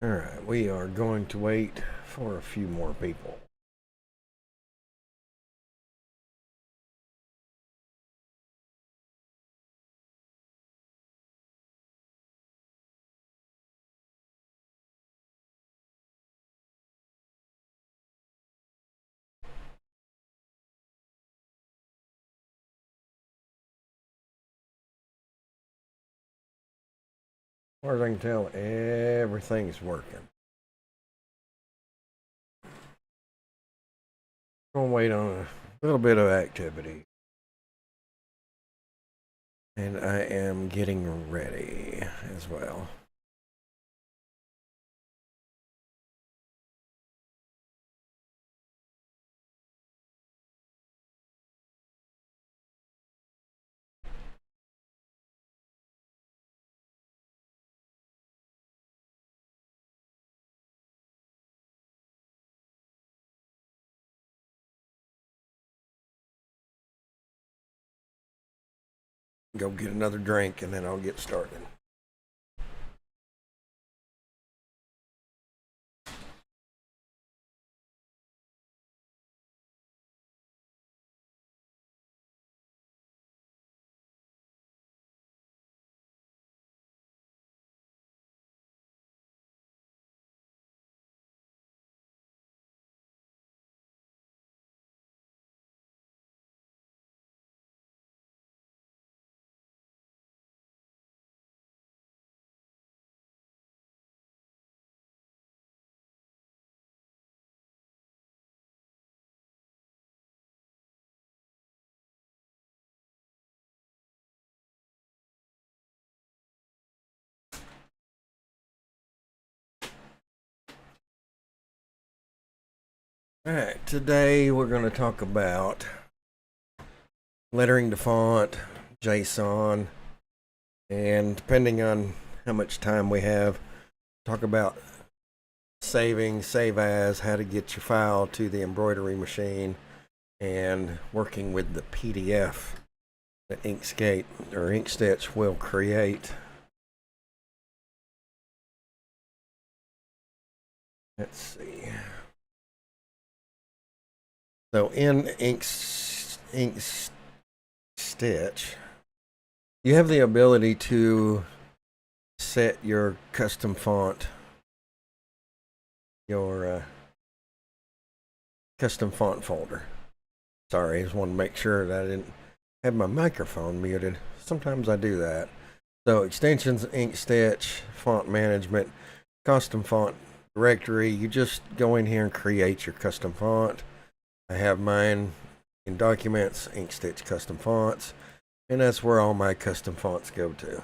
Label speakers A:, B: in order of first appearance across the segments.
A: Alright, we are going to wait for a few more people. As far as I can tell, everything's working. Gonna wait on a little bit of activity. And I am getting ready as well. Go get another drink and then I'll get started. Alright, today we're going to talk about lettering to font, JSON, and depending on how much time we have, talk about saving, save as, how to get your file to the embroidery machine, and working with the PDF that Inkscape or Inkstitch will create. Let's see. So in Inkstitch, you have the ability to set your custom font, your custom font folder. Sorry, I just want to make sure that I didn't have my microphone muted. Sometimes I do that. So extensions, Inkstitch, font management, custom font directory. You just go in here and create your custom font. I have mine in documents, Inkstitch custom fonts, and that's where all my custom fonts go to.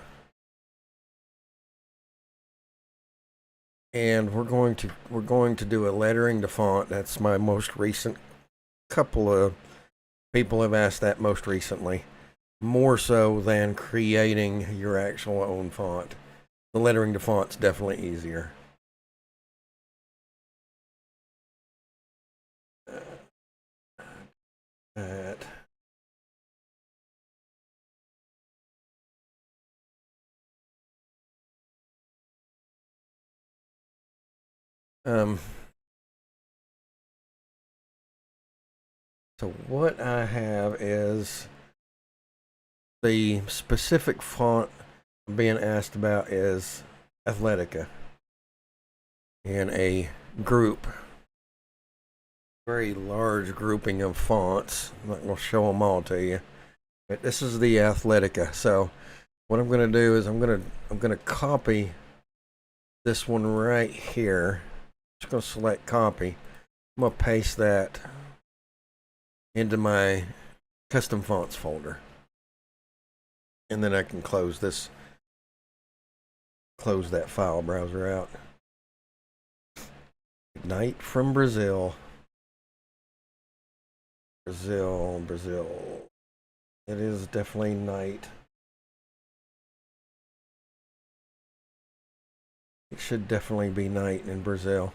A: And we're going to do a lettering to font. That's my most recent. Couple of people have asked that most recently, more so than creating your actual own font. The lettering to font's definitely easier. That. So what I have is the specific font being asked about is Athletica in a group, very large grouping of fonts. I'm not going to show them all to you, but this is the Athletica. So what I'm going to do is I'm going to copy this one right here. Just going to select copy. I'm going to paste that into my custom fonts folder. And then I can close that file browser out. Night from Brazil. Brazil. It is definitely night. It should definitely be night in Brazil.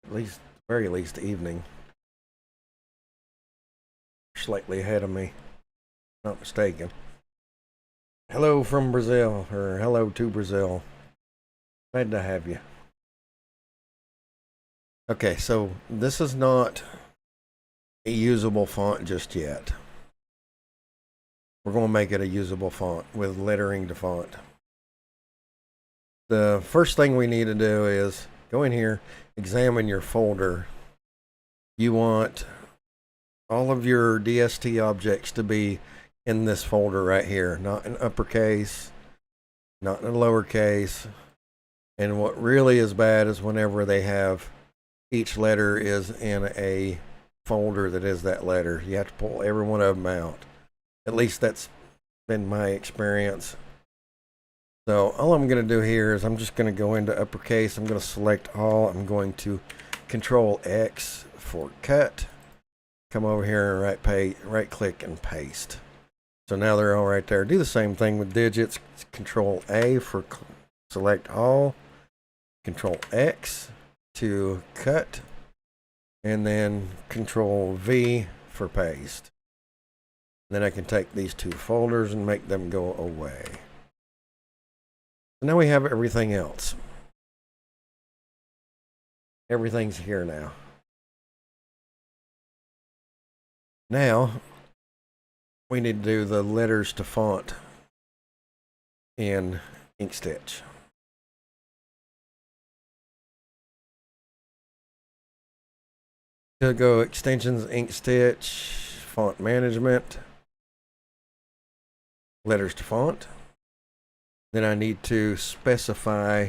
A: At least, very least evening. Slightly ahead of me. Not mistaken. Hello from Brazil, or hello to Brazil. Glad to have you. Okay, so this is not a usable font just yet. We're going to make it a usable font with lettering to font. The first thing we need to do is go in here, examine your folder. You want all of your DST objects to be in this folder right here, not in uppercase, not in lowercase. And what really is bad is whenever they have each letter is in a folder that is that letter. You have to pull every one of them out. At least that's been my experience. So all I'm going to do here is I'm just going to go into uppercase. I'm going to select all. I'm going to Control X for cut. Come over here and right click and paste. So now they're all right there. Do the same thing with digits. Control A for select all. Control X to cut. And then Control V for paste. Then I can take these two folders and make them go away. So now we have everything else. Everything's here now. Now, we need to do the letters to font in Inkstitch. To go extensions, Inkstitch, font management, letters to font. Then I need to specify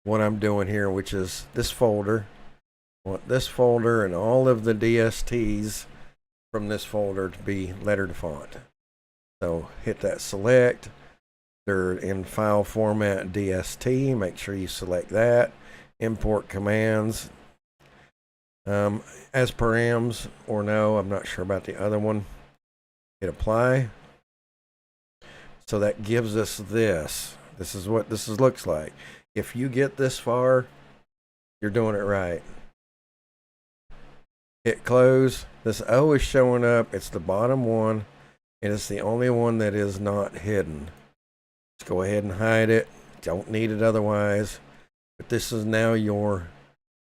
A: what I'm doing here, which is this folder. I want this folder and all of the DSTs from this folder to be letter to font. So hit that select. They're in file format DST. Make sure you select that. Import commands. As params or no, I'm not sure about the other one. Hit apply. So that gives us this. This is what this looks like. If you get this far, you're doing it right. Hit close. This O is showing up. It's the bottom one, and it's the only one that is not hidden. Let's go ahead and hide it. Don't need it otherwise. But this is now your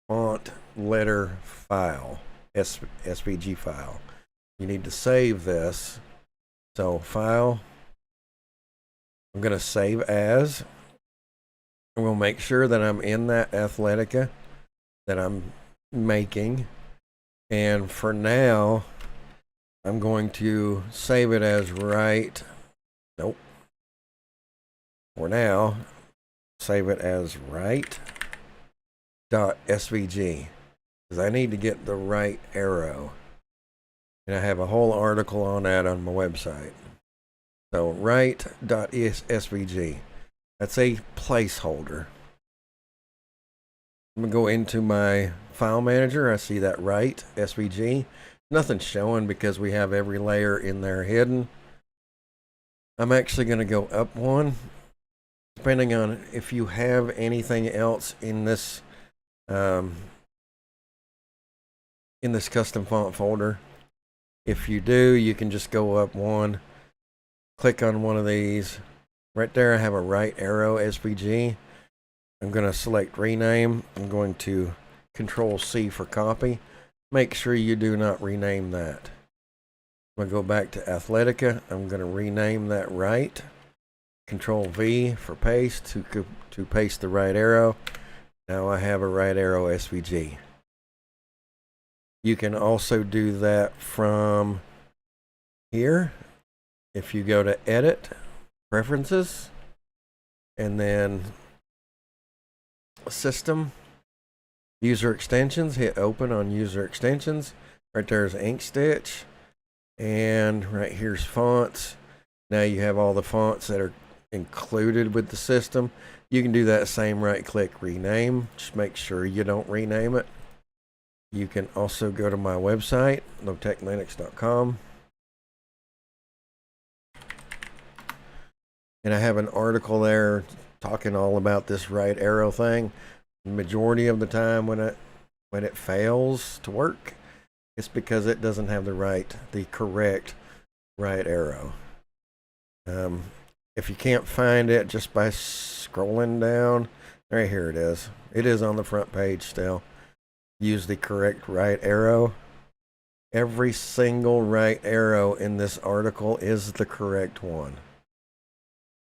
A: font letter file, SVG file. You need to save this. So file. I'm going to save as. I'm going to make sure that I'm in that Athletica that I'm making. And for now, I'm going to save it as right. Nope. For now, save it as right.svg. Because I need to get the right arrow. And I have a whole article on that on my website. So right.svg. That's a placeholder. I'm going to go into my file manager. I see that right, SVG. Nothing's showing because we have every layer in there hidden. I'm actually going to go up one. Depending on if you have anything else in this custom font folder. If you do, you can just go up one. Click on one of these. Right there I have a right arrow SVG. I'm going to select rename. I'm going to Control C for copy. Make sure you do not rename that. I'm going to go back to Athletica. I'm going to rename that right. Control V for paste to paste the right arrow. Now I have a right arrow SVG. You can also do that from here. If you go to Edit, Preferences, and then System, User Extensions, hit Open on User Extensions. Right there's Inkstitch, and right here's Fonts. Now you have all the fonts that are included with the system. You can do that same right-click rename. Just make sure you don't rename it. You can also go to my website, lowtechlinux.com. And I have an article there talking all about this right arrow thing. The majority of the time when it fails to work, it's because it doesn't have the correct right arrow. If you can't find it just by scrolling down, Right here it is. It is on the front page still. Use the correct right arrow. Every single right arrow in this article is the correct one.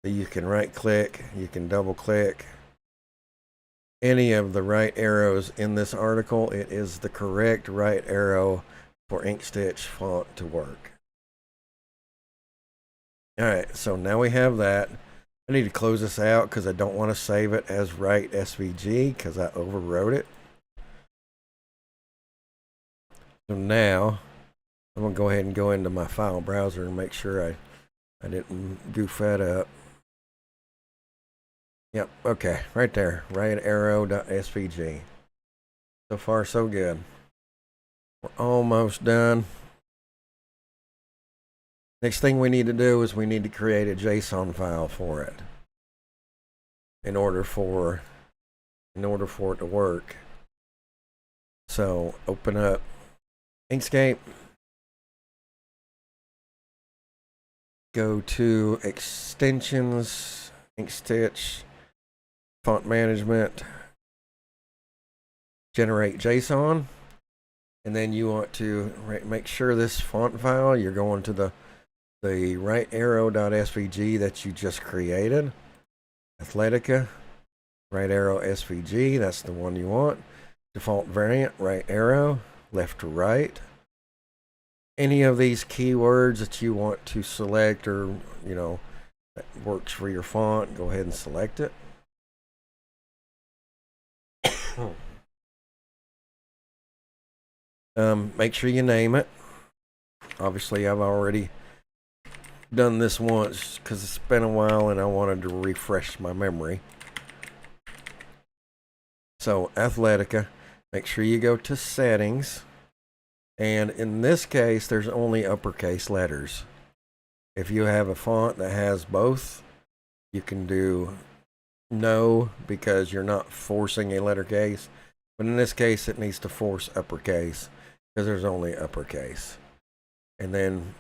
A: So you can right click, you can double click. Any of the right arrows in this article, it is the correct right arrow for Inkstitch font to work. Alright, so now we have that. I need to close this out because I don't want to save it as right SVG because I overwrote it. So now I'm going to go ahead and go into my file browser and make sure I didn't goof that up. Yep, okay, right there, right arrow.svg. So far, so good. We're almost done. Next thing we need to do is we need to create a JSON file for it in order for it to work. So open up Inkscape, go to extensions, Inkstitch, font management, generate JSON, and then you want to make sure this font file, you're going to the right arrow.svg that you just created. Athletica, right arrow SVG, that's the one you want. Default variant, right arrow, left to right. Any of these keywords that you want to select or, that works for your font, go ahead and select it. Make sure you name it. Obviously, I've already done this once because it's been a while and I wanted to refresh my memory. So Athletica, make sure you go to settings, and in this case there's only uppercase letters. If you have a font that has both, you can do no because you're not forcing a letter case, but in this case it needs to force uppercase because there's only uppercase. And then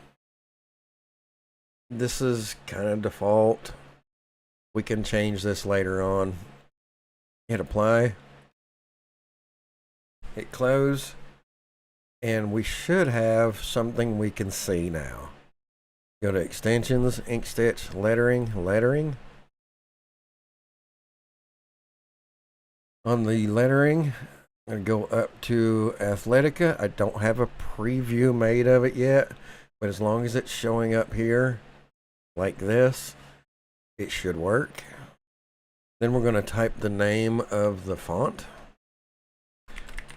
A: this is kind of default. We can change this later on. Hit apply, hit close, and we should have something we can see now. Go to extensions, Inkstitch, lettering. On the lettering, I'm going to go up to Athletica. I don't have a preview made of it yet, but as long as it's showing up here like this, it should work. Then we're going to type the name of the font,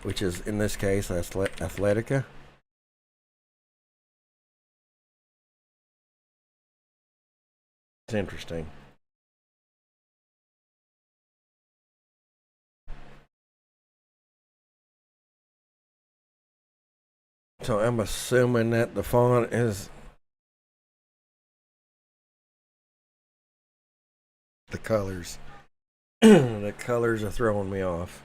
A: which is in this case Athletica. It's interesting. So I'm assuming that the font is the colors. The colors are throwing me off.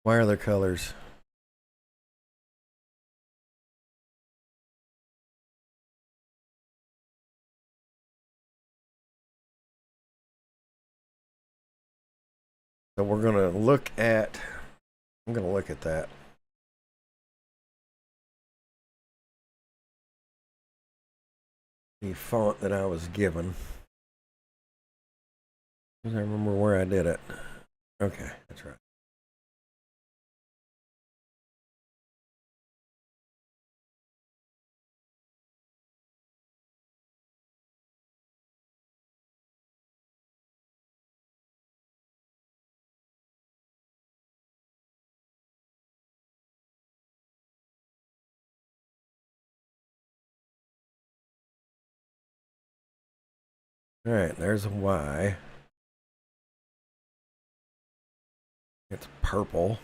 A: Why are there colors? So we're going to look at, I'm going to look at that. The font that I was given. I remember where I did it. Okay, that's right. All right, there's a Y. It's purple.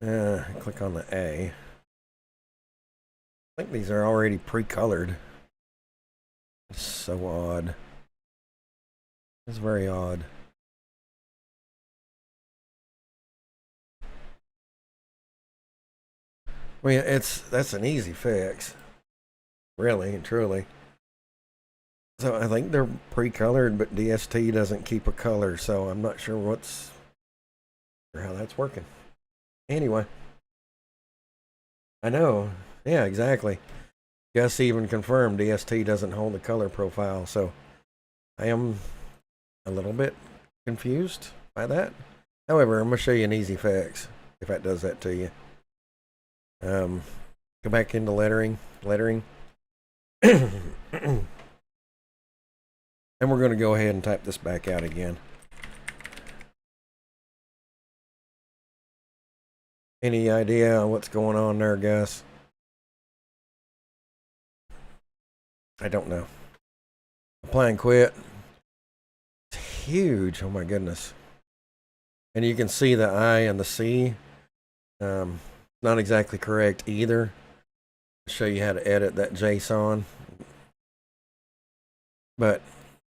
A: Click on the A. I think these are already pre-colored. It's so odd. It's very odd. I mean, that's an easy fix, really and truly. So I think they're pre-colored, but DST doesn't keep a color, so I'm not sure how that's working. Anyway, I know. Yeah, exactly. Gus even confirmed DST doesn't hold the color profile, so I am a little bit confused by that. However, I'm gonna show you an easy fix if that does that to you. Go back into lettering, and we're gonna go ahead and type this back out again. Any idea what's going on there, Gus? I don't know. Apply and quit. It's huge. Oh my goodness. And you can see the I and the C. Not exactly correct either. I'll show you how to edit that JSON. But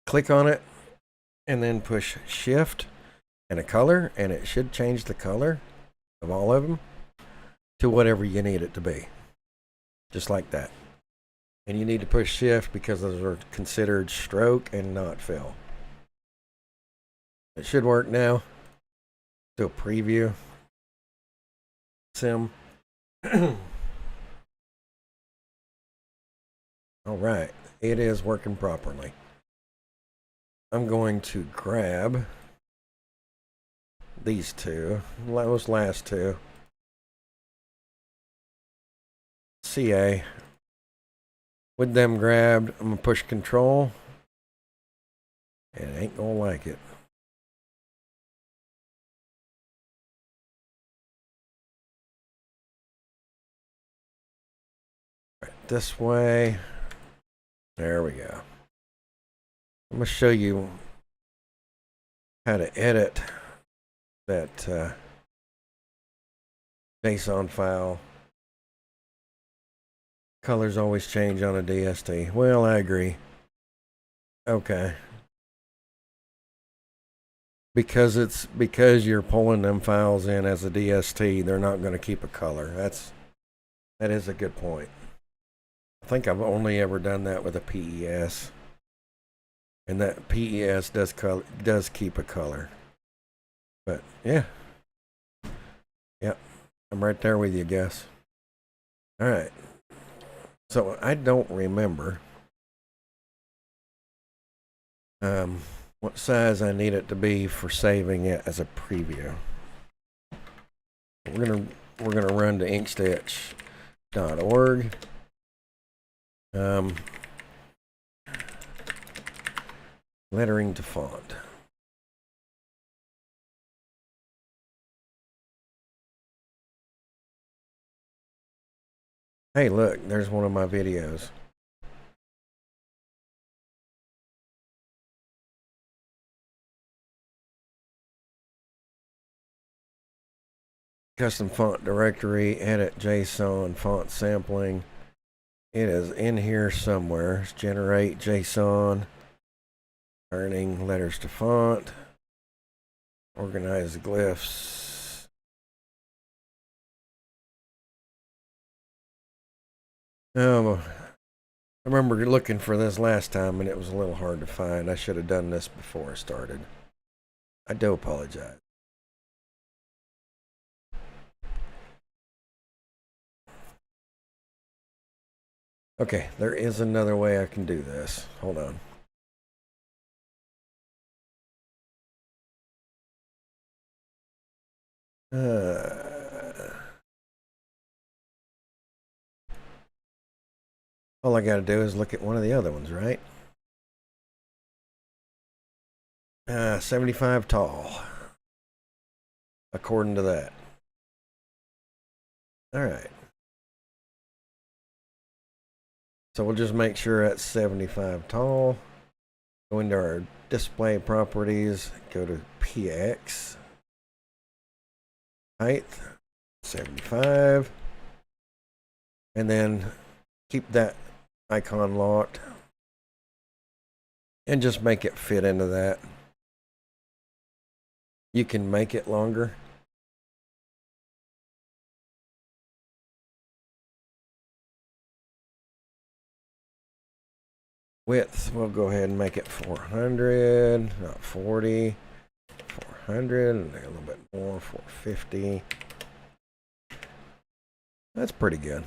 A: click on it and then push shift and a color, and it should change the color of all of them to whatever you need it to be. Just like that. And you need to push shift because those are considered stroke and not fill. It should work now. Do a preview. Sim. All right, it is working properly. I'm going to grab these two, those last two. CA. With them grabbed, I'm gonna push control. And it ain't gonna like it. Right, this way. There we go. I'm gonna show you how to edit that JSON file. Colors always change on a DST. Well, I agree. Okay. Because you're pulling them files in as a DST, they're not going to keep a color. That is a good point. I think I've only ever done that with a PES, and that PES does keep a color. But yeah, I'm right there with you, Gus. All right. So I don't remember what size I need it to be for saving it as a preview. We're gonna run to inkstitch.org. Lettering to font. Hey, look, there's one of my videos. Custom font directory, edit JSON, font sampling. It is in here somewhere. Generate JSON, turning letters to font, organize glyphs. I remember looking for this last time and it was a little hard to find. I should have done this before I started. I do apologize. Okay, there is another way I can do this. Hold on. All I gotta do is look at one of the other ones, right? 75 tall. According to that. All right. So we'll just make sure that's 75 tall. Go into our display properties, go to PX. Height, 75. And then keep that icon locked. And just make it fit into that. You can make it longer. Width, we'll go ahead and make it 400, not 40. 400, and a little bit more, 450. That's pretty good.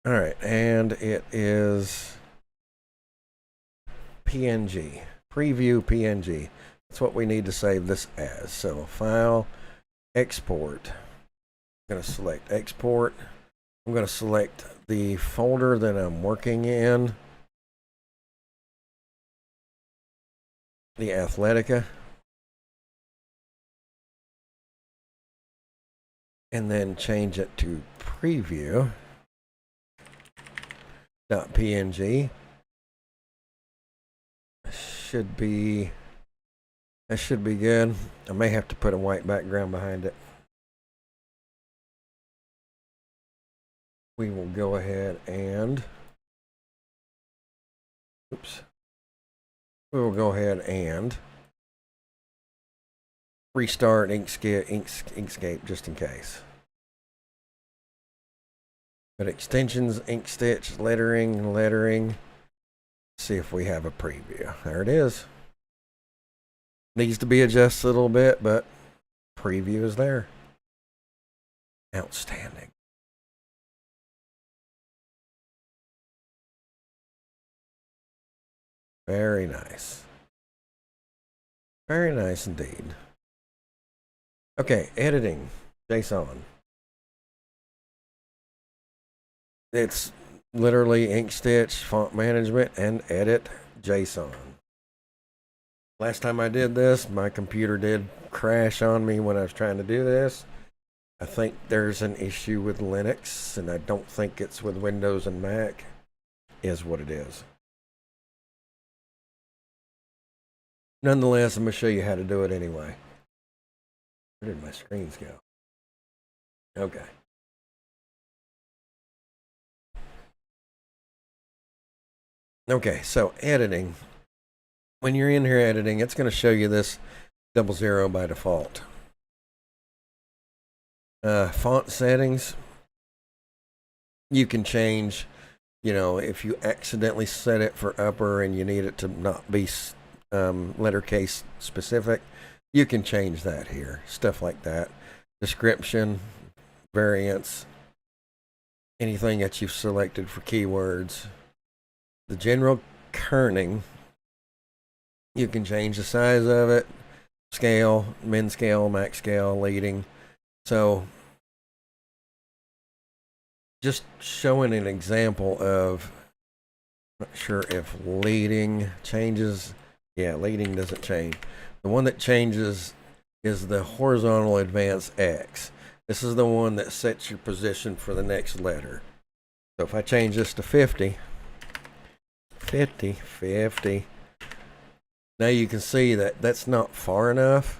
A: All right, and it is PNG, preview PNG. That's what we need to save this as. So file, export. I'm going to select export. I'm going to select the folder that I'm working in, the Athletica, and then change it to preview.png. That should be good. I may have to put a white background behind it. We will go ahead and restart Inkscape just in case. But extensions, Inkstitch, lettering. See if we have a preview. There it is. Needs to be adjusted a little bit, but preview is there. Outstanding. Very nice. Very nice indeed. Okay, editing JSON. It's literally Inkstitch, font management, and edit JSON. Last time I did this, my computer did crash on me when I was trying to do this. I think there's an issue with Linux, and I don't think it's with Windows and Mac, is what it is. Nonetheless, I'm going to show you how to do it anyway. Where did my screens go? Okay. Okay, so editing. When you're in here editing, it's going to show you this 00 by default. Font settings. You can change, if you accidentally set it for upper and you need it to not be letter case specific, you can change that here. Stuff like that. Description, variants, anything that you've selected for keywords. The general kerning, you can change the size of it, scale, min scale, max scale, leading. So just showing an example of, not sure if leading changes. Yeah, leading doesn't change. The one that changes is the horizontal advance X. This is the one that sets your position for the next letter. So if I change this to 50, now you can see that that's not far enough.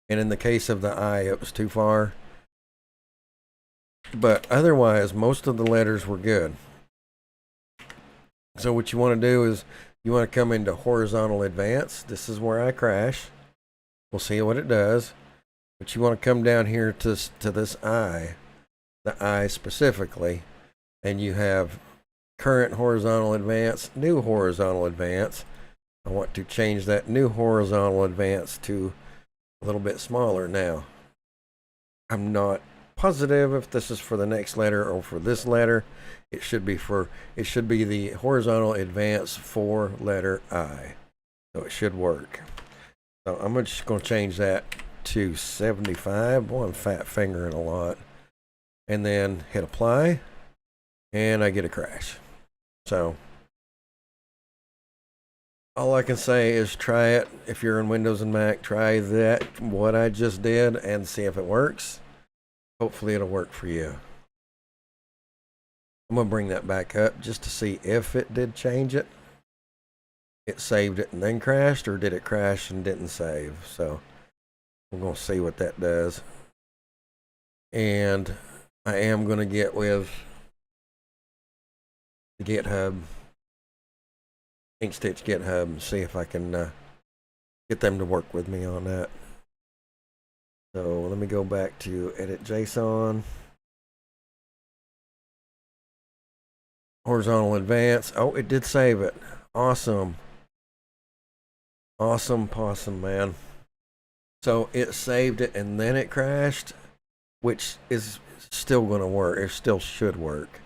A: And in the case of the I, it was too far. But otherwise, most of the letters were good. So what you want to do is you want to come into horizontal advance. This is where I crash. We'll see what it does. But you want to come down here to this I, the I specifically, and you have current horizontal advance, new horizontal advance. I want to change that new horizontal advance to a little bit smaller now. I'm not positive if this is for the next letter or for this letter. It should be the horizontal advance for letter I. So it should work. So I'm just going to change that to 75. Boy, I'm fat fingering a lot. And then hit apply. And I get a crash. So all I can say is try it. If you're in Windows and Mac, try what I just did, and see if it works. Hopefully it'll work for you. I'm going to bring that back up just to see if it did change it. It saved it and then crashed, or did it crash and didn't save? So we're going to see what that does. And I am going to get with the GitHub Inkstitch GitHub and see if I can get them to work with me on that. So let me go back to edit JSON. Horizontal advance. Oh, it did save it. Awesome. Awesome possum, man. So it saved it and then it crashed, which is still going to work. It still should work.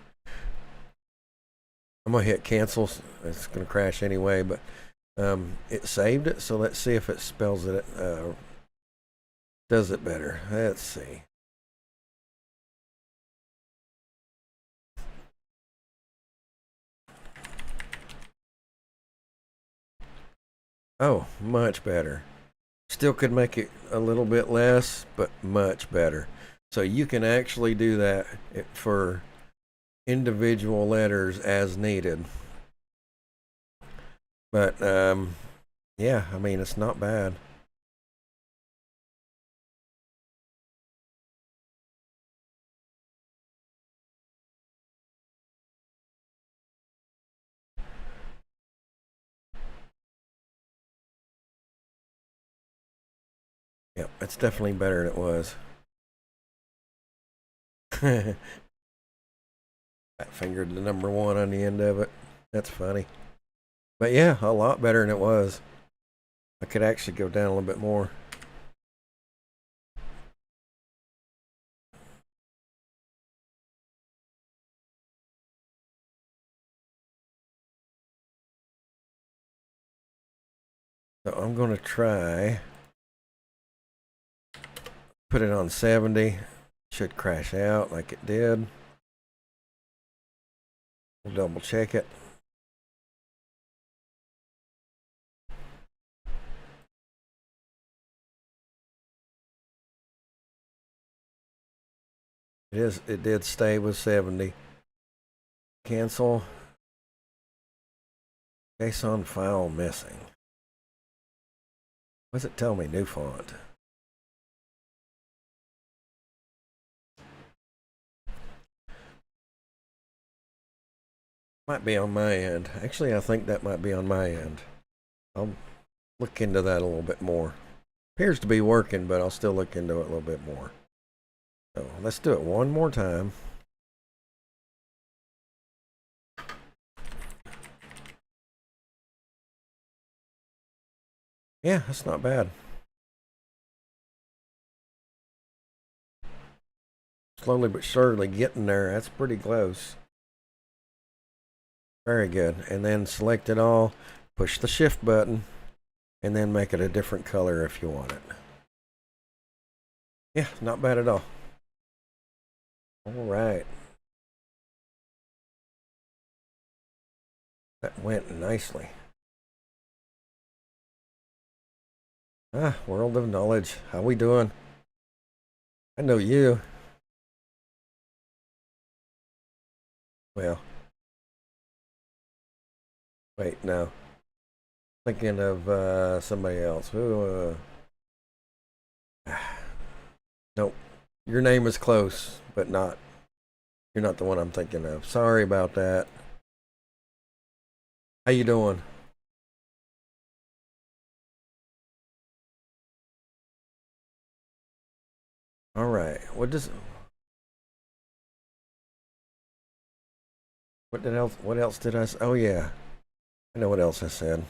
A: I'm going to hit cancel. It's going to crash anyway, but it saved it. So let's see if it spells it, does it better. Let's see. Oh, much better. Still could make it a little bit less, but much better. So you can actually do that for individual letters as needed. But yeah, I mean, it's not bad. Yep, it's definitely better than it was. I fingered the number 1 on the end of it. That's funny. But yeah, a lot better than it was. I could actually go down a little bit more. So I'm going to try. Put it on 70. Should crash out like it did. We'll double check it. It did stay with 70. Cancel. JSON file missing. What does it tell me? New font. Might be on my end. Actually, I think that might be on my end. I'll look into that a little bit more. Appears to be working, but I'll still look into it a little bit more. So let's do it one more time. Yeah, that's not bad. Slowly but surely getting there. That's pretty close. Very good. And then select it all, push the shift button, and then make it a different color if you want it. Yeah, not bad at all. All right. That went nicely. World of Knowledge. How we doing? I know you. Well. Wait, no. Thinking of somebody else. Who? Nope. Your name is close, but not. You're not the one I'm thinking of. Sorry about that. How you doing? All right. What else did I? Oh yeah. I know what else I said.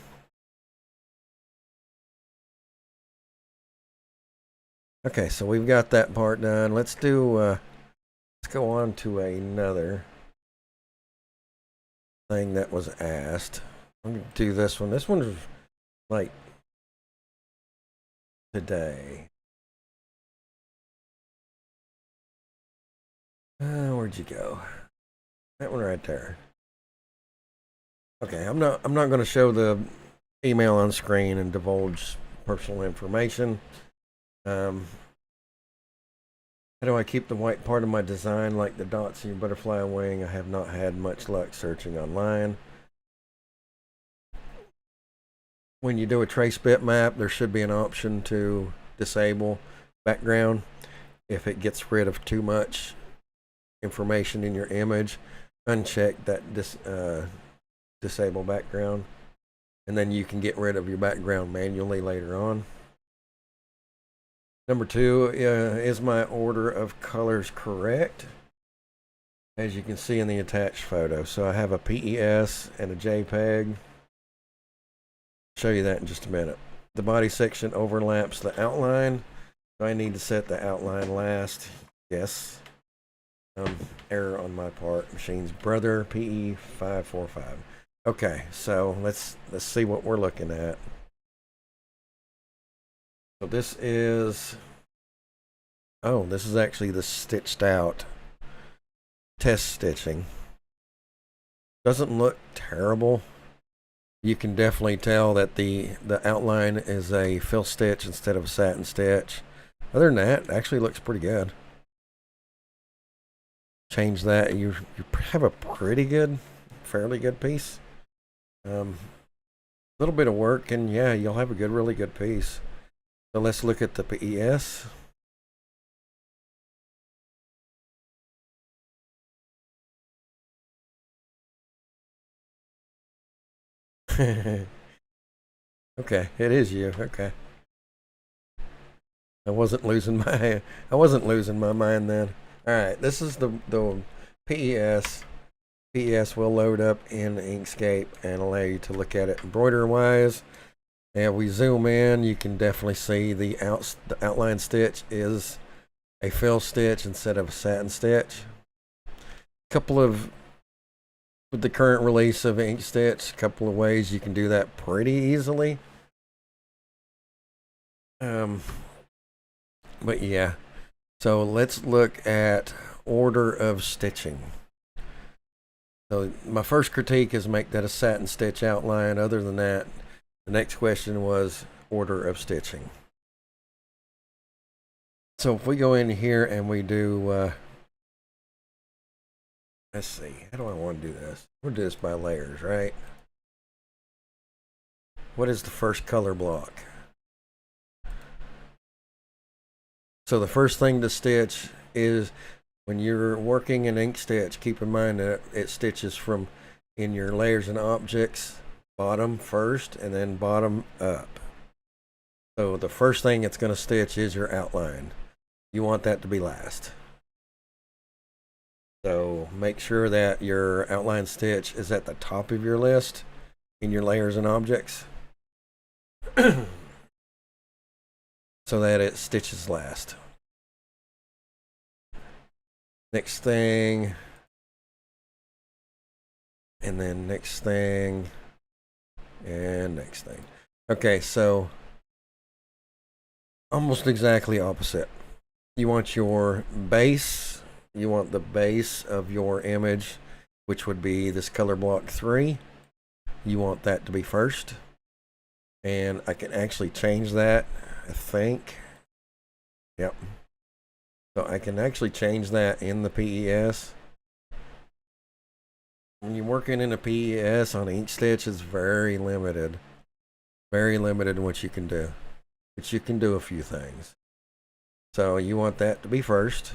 A: Okay, so we've got that part done. Let's go on to another thing that was asked. I'm going to do this one. This one's like today. Where'd you go? That one right there. Okay, I'm not going to show the email on screen and divulge personal information. How do I keep the white part of my design like the dots in your butterfly wing? I have not had much luck searching online. When you do a trace bitmap, there should be an option to disable background if it gets rid of too much information in your image. Uncheck that disable background. and then you can get rid of your background manually later on. Number 2, is my order of colors correct? As you can see in the attached photo. So I have a PES and a JPEG. Show you that in just a minute. The body section overlaps the outline. Do I need to set the outline last? Yes. Error on my part. Machine's brother, PE545. Okay, so let's see what we're looking at. So this is actually the stitched out test stitching. Doesn't look terrible. You can definitely tell that the outline is a fill stitch instead of a satin stitch. Other than that, it actually looks pretty good. Change that, you have a pretty good, fairly good piece. A little bit of work, and yeah, you'll have a really good piece. So let's look at the PES. Okay, it is you. Okay. I wasn't losing my mind then. All right, this is the PES. PES will load up in Inkscape and allow you to look at it embroidery wise. And we zoom in, you can definitely see the outline stitch is a fill stitch instead of a satin stitch. With the current release of Inkstitch, a couple of ways you can do that pretty easily. But yeah, so let's look at order of stitching. So my first critique is make that a satin stitch outline. Other than that, the next question was order of stitching. So if we go in here and we do, let's see, how do I want to do this? We'll do this by layers, right? What is the first color block? So the first thing to stitch is, when you're working in Inkstitch, keep in mind that it stitches from in your layers and objects, bottom first and then bottom up. So the first thing it's going to stitch is your outline. You want that to be last. So make sure that your outline stitch is at the top of your list in your layers and objects so that it stitches last. Next thing, and then next thing, and next thing. Okay, so almost exactly opposite. You want your base, you want the base of your image, which would be this color block 3. You want that to be first. And I can actually change that, I think. Yep. So I can actually change that in the PES. When you're working in a PES on Inkstitch, it's very limited. Very limited in what you can do. But you can do a few things. So you want that to be first.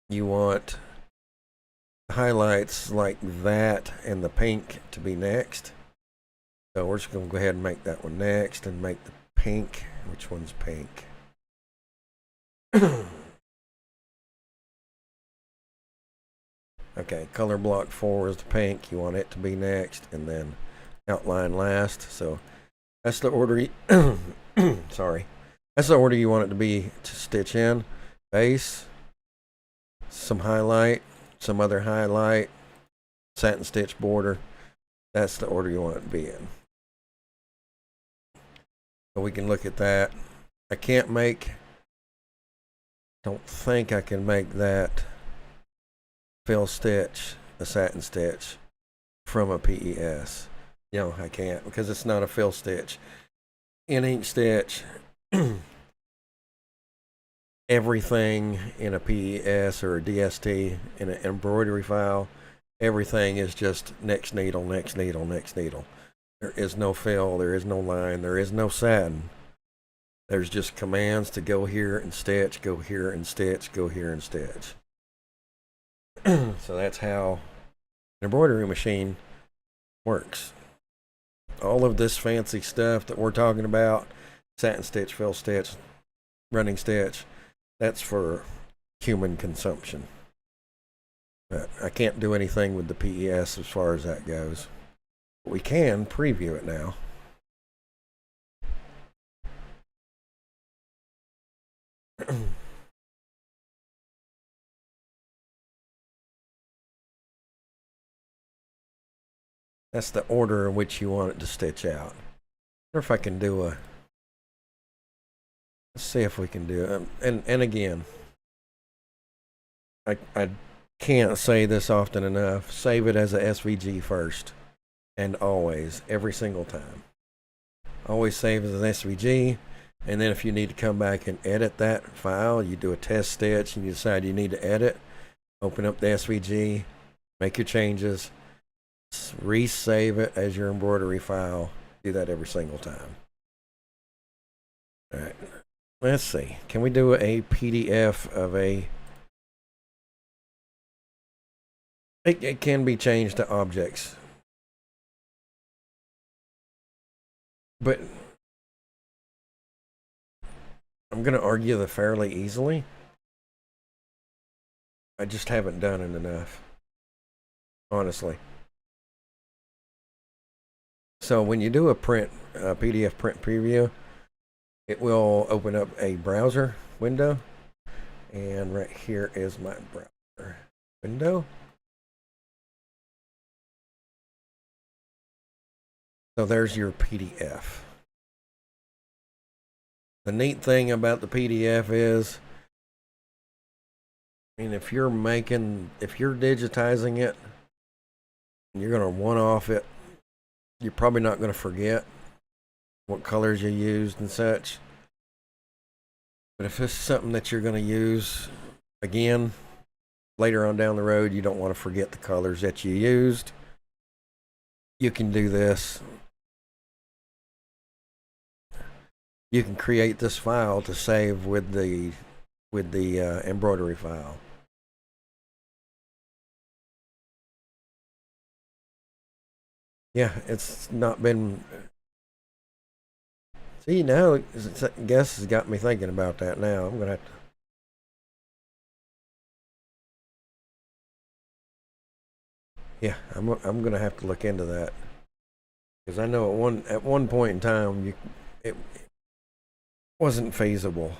A: You want highlights like that and the pink to be next. So we're just going to go ahead and make that one next and make the pink. Which one's pink? Okay, color block 4 is the pink. You want it to be next and then outline last. So that's the order. Sorry. That's the order you want it to be to stitch in. Base, some highlight, some other highlight, satin stitch border. That's the order you want it to be in. So we can look at that. I don't think I can make that fill stitch, a satin stitch, from a PES. No, I can't, because it's not a fill stitch. In Inkstitch, everything in a PES or a DST, in an embroidery file, everything is just next needle, next needle, next needle. There is no fill, there is no line, there is no satin. There's just commands to go here and stitch, go here and stitch, go here and stitch. So that's how an embroidery machine works. All of this fancy stuff that we're talking about, satin stitch, fill stitch, running stitch, that's for human consumption. But I can't do anything with the PES as far as that goes. But we can preview it now. That's the order in which you want it to stitch out. Or if I can do a, let's see if we can do it. And again, I can't say this often enough. Save it as a SVG first, and always, every single time. Always save as an SVG, and then if you need to come back and edit that file, you do a test stitch and you decide you need to edit, open up the SVG, make your changes, resave it as your embroidery file. Do that every single time. All right, let's see. Can we do a PDF of a... It can be changed to objects, but I'm going to argue that fairly easily. I just haven't done it enough, honestly. So when you do a PDF print preview, it will open up a browser window, and right here is my browser window. So there's your PDF. The neat thing about the PDF is, I mean, if you're digitizing it, and you're going to one-off it, you're probably not going to forget what colors you used and such. But if it's something that you're going to use again later on down the road, you don't want to forget the colors that you used. You can do this. You can create this file to save with the embroidery file. Yeah, it's not been... See, now, I guess has got me thinking about that now. I'm going to have to... Yeah, I'm going to have to look into that. Because I know at one point in time, it wasn't feasible.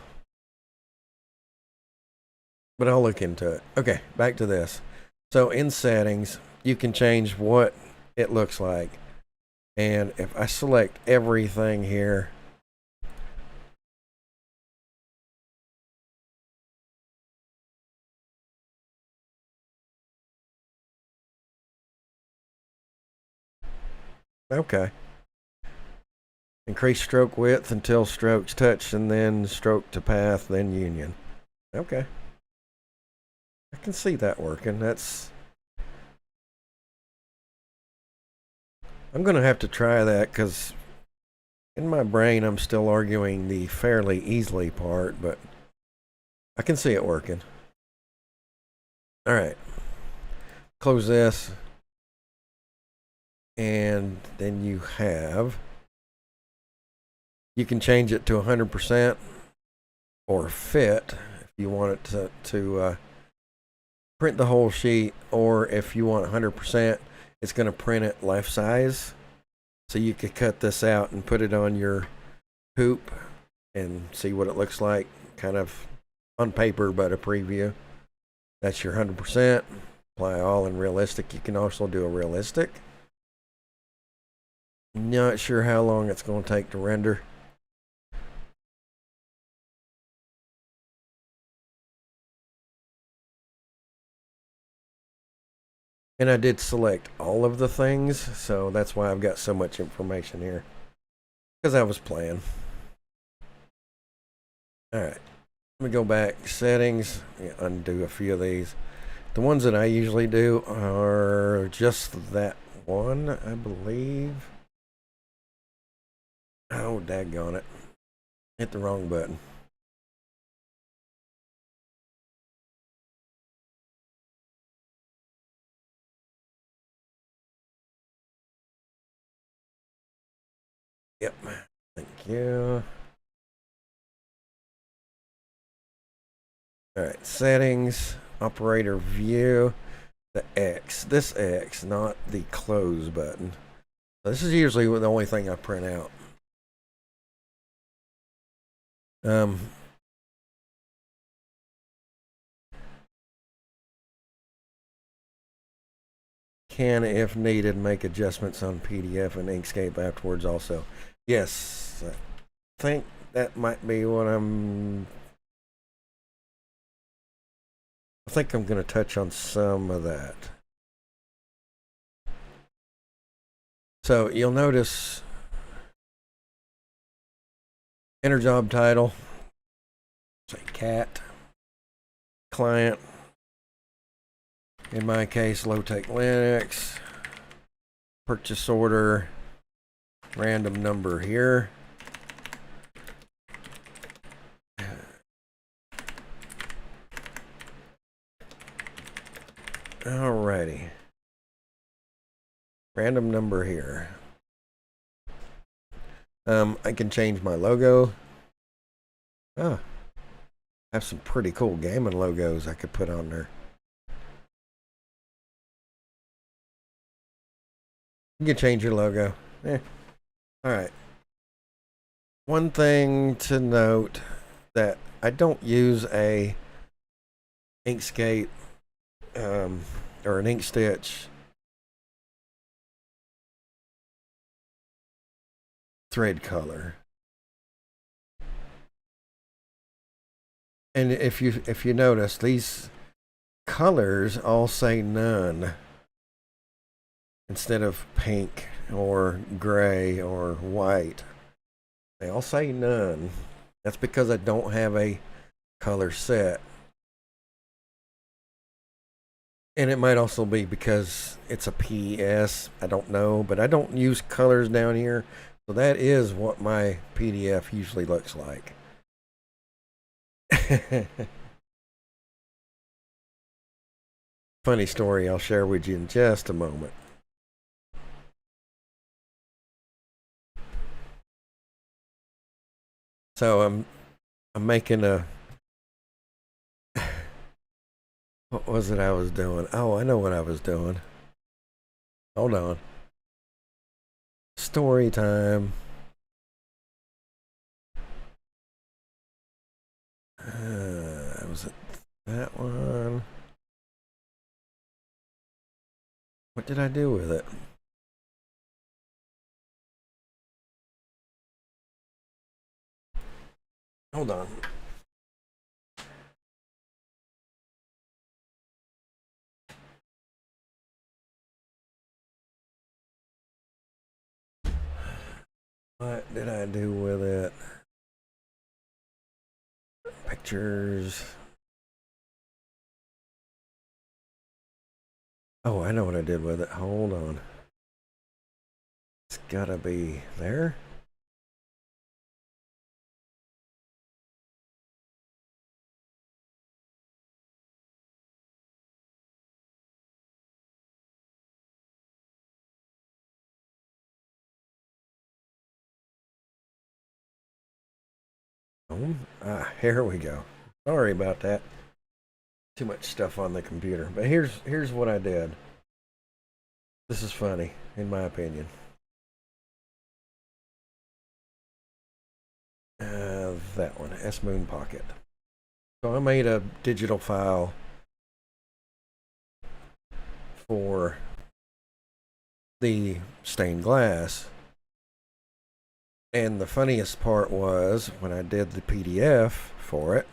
A: But I'll look into it. Okay, back to this. So in settings, you can change what it looks like. And if I select everything here, okay. Increase stroke width until strokes touch, and then stroke to path, then union. Okay. I can see that working. I'm going to have to try that, because in my brain I'm still arguing the fairly easily part, but I can see it working. All right. Close this. And then you can change it to 100% or fit if you want it to print the whole sheet, or if you want 100%, it's going to print it life size. So you could cut this out and put it on your hoop and see what it looks like, kind of on paper, but a preview. That's your 100%. Apply all in realistic. You can also do a realistic. Not sure how long it's going to take to render. And I did select all of the things, so that's why I've got so much information here. Because I was playing. Alright. Let me go back. Settings. Yeah, undo a few of these. The ones that I usually do are just that one, I believe. Oh, daggone it. Hit the wrong button. you. All right, settings, operator view, the X. This X, not the close button. So this is usually the only thing I print out. Can, if needed, make adjustments on PDF and Inkscape afterwards also. Yes, I think that might be what I think I'm going to touch on some of that. So you'll notice enter job title, say cat, client, in my case low-tech Linux, purchase order, random number here. Alrighty. Random number here. I can change my logo. I have some pretty cool gaming logos I could put on there. You can change your logo. Alright. One thing to note that I don't use a Inkscape or an Inkstitch thread color. And if you notice, these colors all say none instead of pink or gray or white. They all say none. That's because I don't have a color set. And it might also be because it's a PS. I don't know, but I don't use colors down here. So that is what my PDF usually looks like. Funny story I'll share with you in just a moment. So I'm making a what was it I was doing? Oh, I know what I was doing. Hold on. Story time. Was it that one? What did I do with it? Hold on. What did I do with it? Pictures. Oh, I know what I did with it. Hold on. It's gotta be there. Here we go. Sorry about that. Too much stuff on the computer. But here's what I did. This is funny, in my opinion. That one, S Moon Pocket. So I made a digital file for the stained glass. And the funniest part was when I did the PDF for it,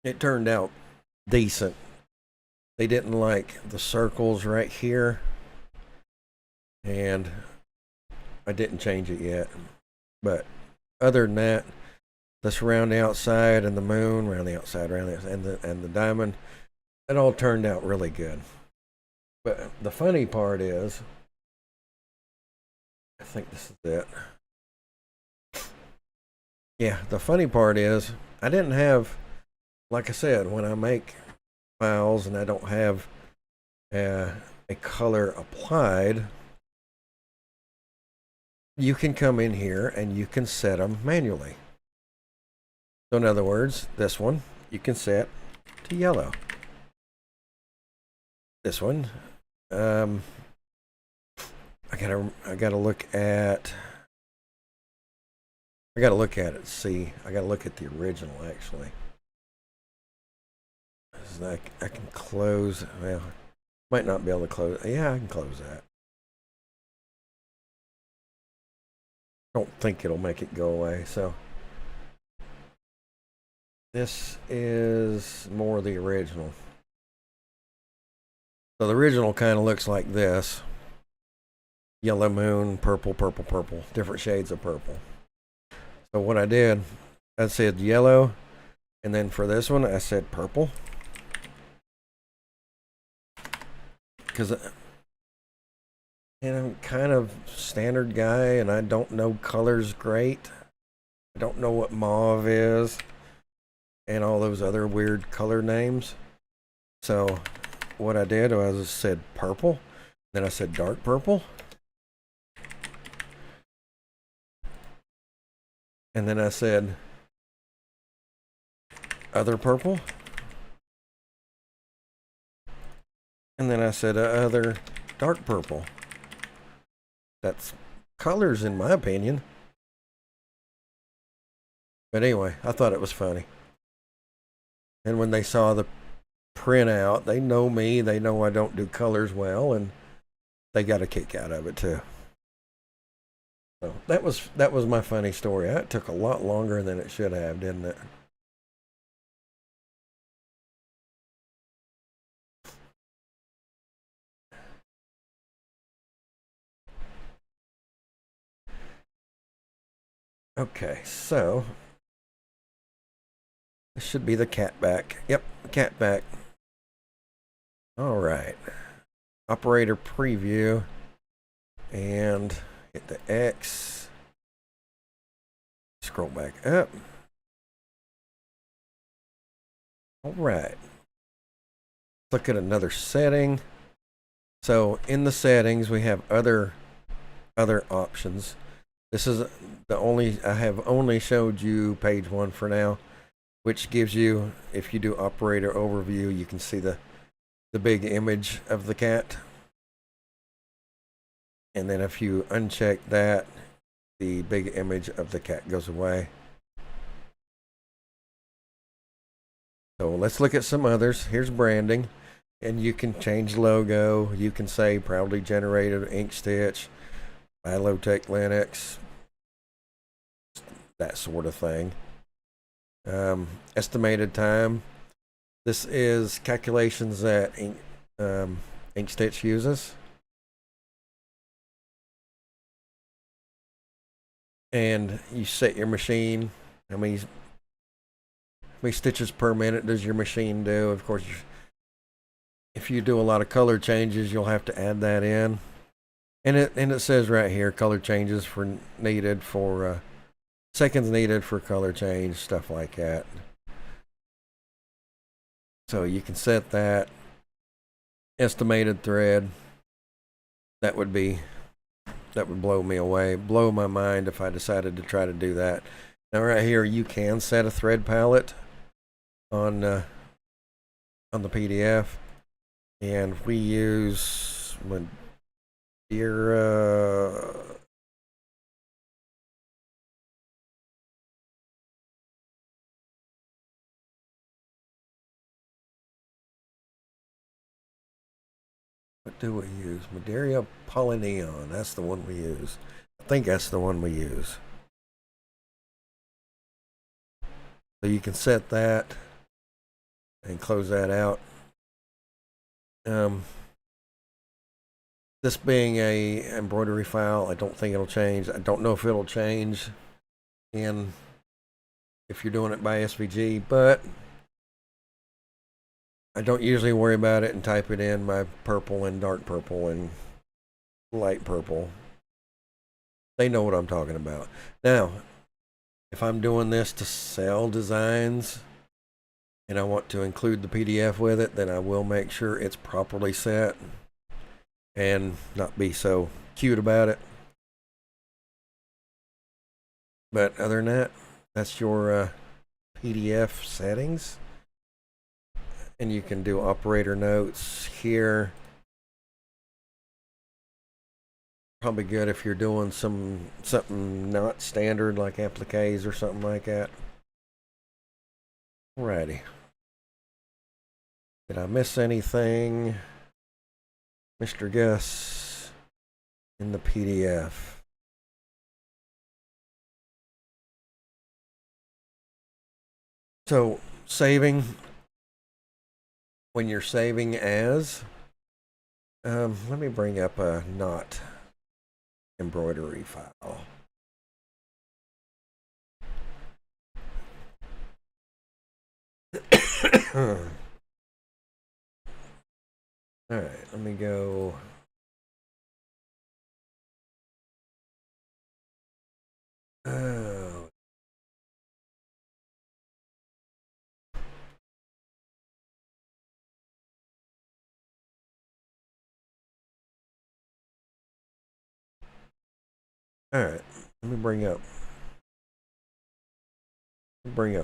A: it turned out decent. They didn't like the circles right here, and I didn't change it yet. But other than that, this around the outside and the moon, around the outside, and the diamond, it all turned out really good. But the funny part is, I think this is it. Yeah, the funny part is I didn't have, like I said, when I make files and I don't have a color applied, you can come in here and you can set them manually. So in other words, this one you can set to yellow. This one, I gotta look at it. See, I gotta look at the original actually. I can close. Well, might not be able to close. Yeah, I can close that. Don't think it'll make it go away. So this is more the original. So the original kind of looks like this. Yellow moon, purple, purple, purple. Different shades of purple. So what I did, I said yellow. And then for this one, I said purple. Because I'm kind of standard guy and I don't know colors great. I don't know what mauve is and all those other weird color names. So what I did was I said purple, then I said dark purple, and then I said other purple, and then I said other dark purple. That's colors in my opinion. But anyway, I thought it was funny. And when they saw the printout, they know me, they know I don't do colors well, and they got a kick out of it too. So that was my funny story. That took a lot longer than it should have, didn't it? Okay, so this should be the cat back. Yep, cat back. All right. Operator preview and hit the X. Scroll back up. All right. Look at another setting. So in the settings, we have other options. This is I have only showed you page 1 for now, which gives you, if you do operator overview, you can see the big image of the cat. And then if you uncheck that, the big image of the cat goes away. So let's look at some others. Here's branding, and you can change logo. You can say proudly generated Inkstitch, by Low-Tech Linux, that sort of thing. Estimated time. This is calculations that Inkstitch uses. And you set your machine. How many stitches per minute does your machine do? Of course, if you do a lot of color changes, you'll have to add that in. And it says right here, color changes needed for seconds needed for color change, stuff like that. So you can set that. Estimated thread. That would blow me away, blow my mind if I decided to try to do that. Now right here, you can set a thread palette on the PDF, and we use what do we use? Madeira Polyneon. That's the one we use. I think that's the one we use. So you can set that and close that out. This being a embroidery file, I don't think it'll change. I don't know if it'll change if you're doing it by SVG, but I don't usually worry about it and type it in my purple and dark purple and light purple. They know what I'm talking about. Now, if I'm doing this to sell designs and I want to include the PDF with it, then I will make sure it's properly set and not be so cute about it. But other than that, that's your PDF settings. And you can do operator notes here. Probably good if you're doing something not standard like appliques or something like that. Alrighty. Did I miss anything, Mr. Gus, in the PDF? So saving, when you're saving as, let me bring up a not embroidery file. All right, let me go. Oh. All right, let me bring up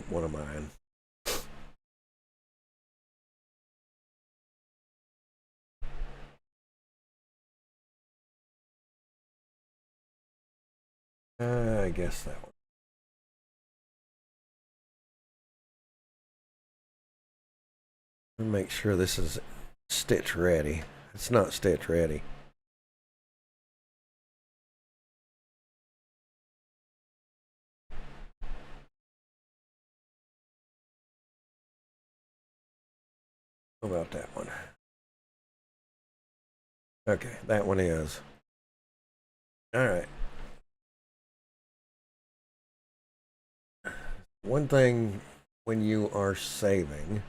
A: one of mine. I guess that one. Let me make sure this is stitch ready. It's not stitch ready. How about that one? Okay, that one is. All right. One thing when you are saving,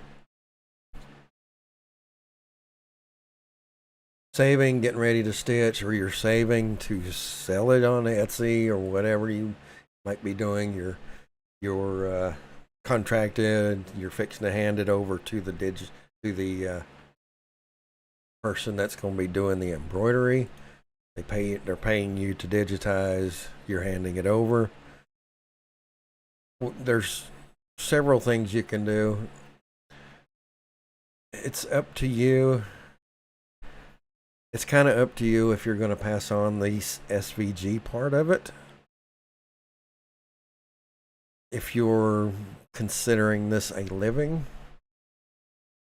A: getting ready to stitch, or you're saving to sell it on Etsy or whatever you might be doing, you're contracted, you're fixing to hand it over to the person that's going to be doing the embroidery. They're paying you to digitize, you're handing it over. There's several things you can do. It's up to you. It's kind of up to you if you're going to pass on the SVG part of it. If you're considering this a living,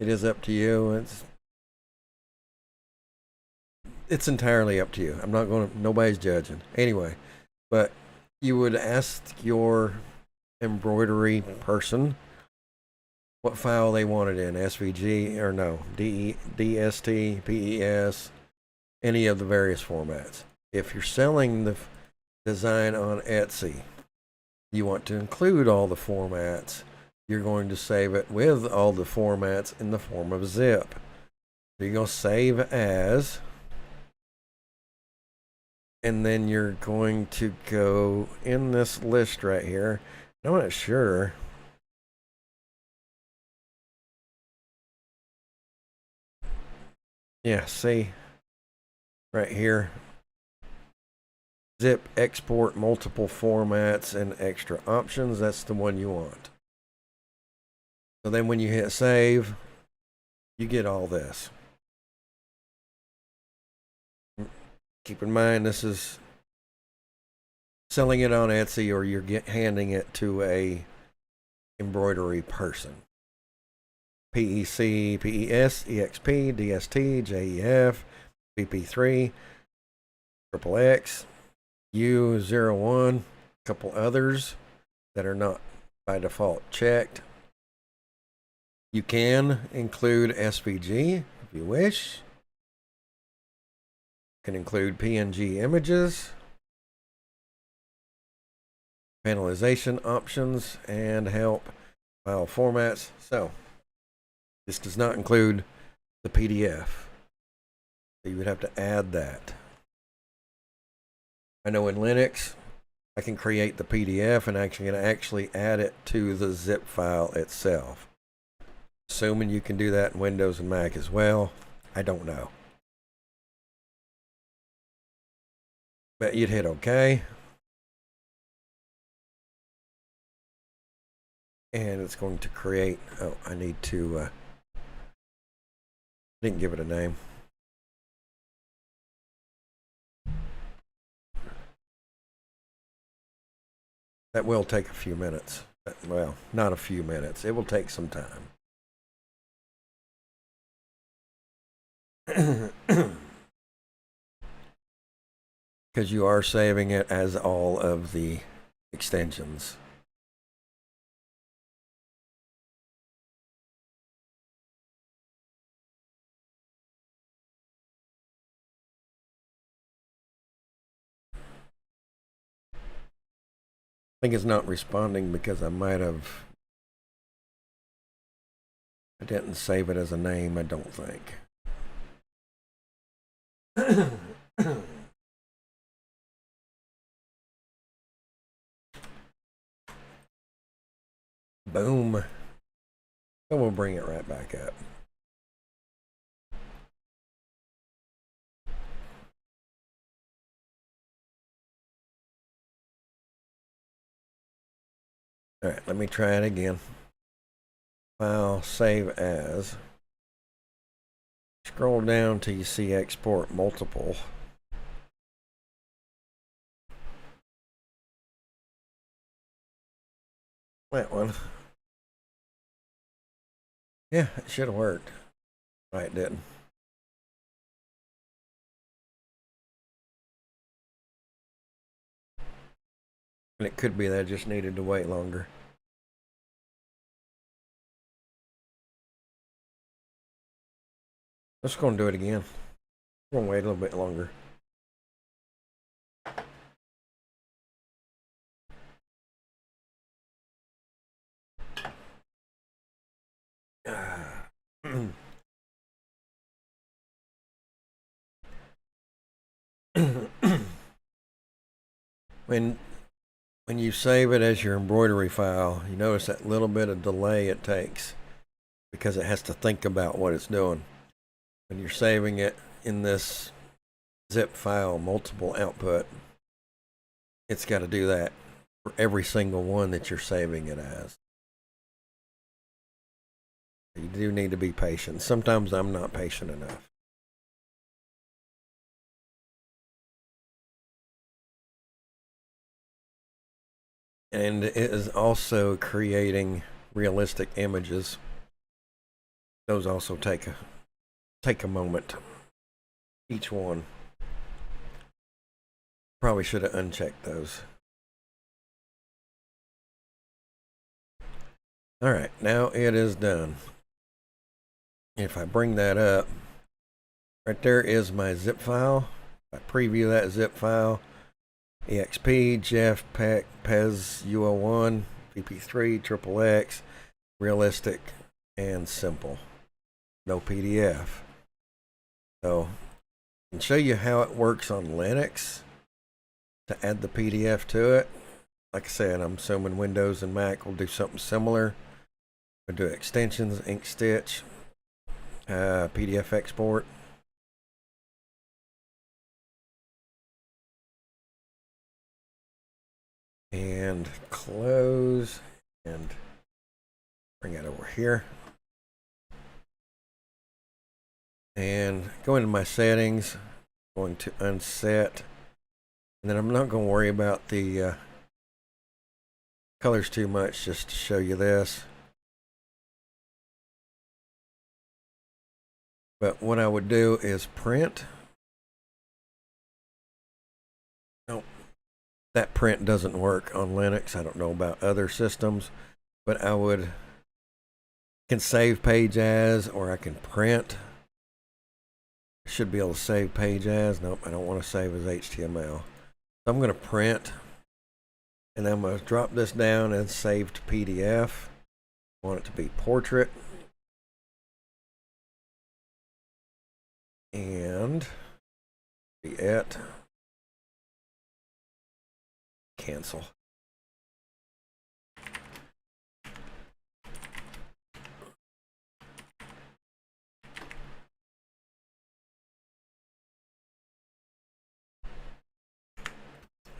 A: it is up to you. It's entirely up to you. I'm not going to, nobody's judging. Anyway, but you would ask your embroidery person what file they wanted in, SVG or no, DST, PES, any of the various formats. If you're selling the design on Etsy, you want to include all the formats. You're going to save it with all the formats in the form of zip. So you're going to save as, and then you're going to go in this list right here. I'm not sure. Yeah, see right here. Zip export multiple formats and extra options. That's the one you want. So then when you hit save, you get all this. Keep in mind, this is selling it on Etsy, or you're handing it to a embroidery person. PEC, PES, EXP, DST, JEF, BP3, XXX, U01, a couple others that are not by default checked. You can include SVG if you wish. You can include PNG images, panelization options, and help file formats. So this does not include the PDF. So you would have to add that. I know in Linux, I can create the PDF and actually add it to the zip file itself. Assuming you can do that in Windows and Mac as well. I don't know. But you'd hit OK. and it's going to create, oh, I need to, didn't give it a name. That will take a few minutes. Well, not a few minutes. It will take some time. Because you are saving it as all of the extensions. I think it's not responding because I didn't save it as a name, I don't think. Boom. So we'll bring it right back up. All right, let me try it again. File, save as. Scroll down till you see export multiple. That one. Yeah, it should have worked. Why it didn't. And it could be that I just needed to wait longer. Let's go and do it again. We're gonna wait a little bit longer. when you save it as your embroidery file, you notice that little bit of delay it takes because it has to think about what it's doing. When you're saving it in this zip file, multiple output, it's got to do that for every single one that you're saving it as. You do need to be patient. Sometimes I'm not patient enough. And it is also creating realistic images. Those also take a moment. Each one. Probably should have unchecked those. All right, now it is done. If I bring that up, right there is my zip file. If I preview that zip file, EXP, Jeff, PEC, PEZ, UO1, VP3, XXX, realistic, and simple. No PDF. So I can show you how it works on Linux to add the PDF to it. Like I said, I'm assuming Windows and Mac will do something similar. We'll do extensions, Inkstitch, PDF export. And close and bring it over here. And go into my settings, going to unset. And then I'm not going to worry about the colors too much, just to show you this. But what I would do is print. Nope. That print doesn't work on Linux. I don't know about other systems, but I can save page as, or I can print. I should be able to save page as. Nope, I don't want to save as HTML. So I'm going to print, and I'm going to drop this down and save to PDF. I want it to be portrait. And be it. Cancel.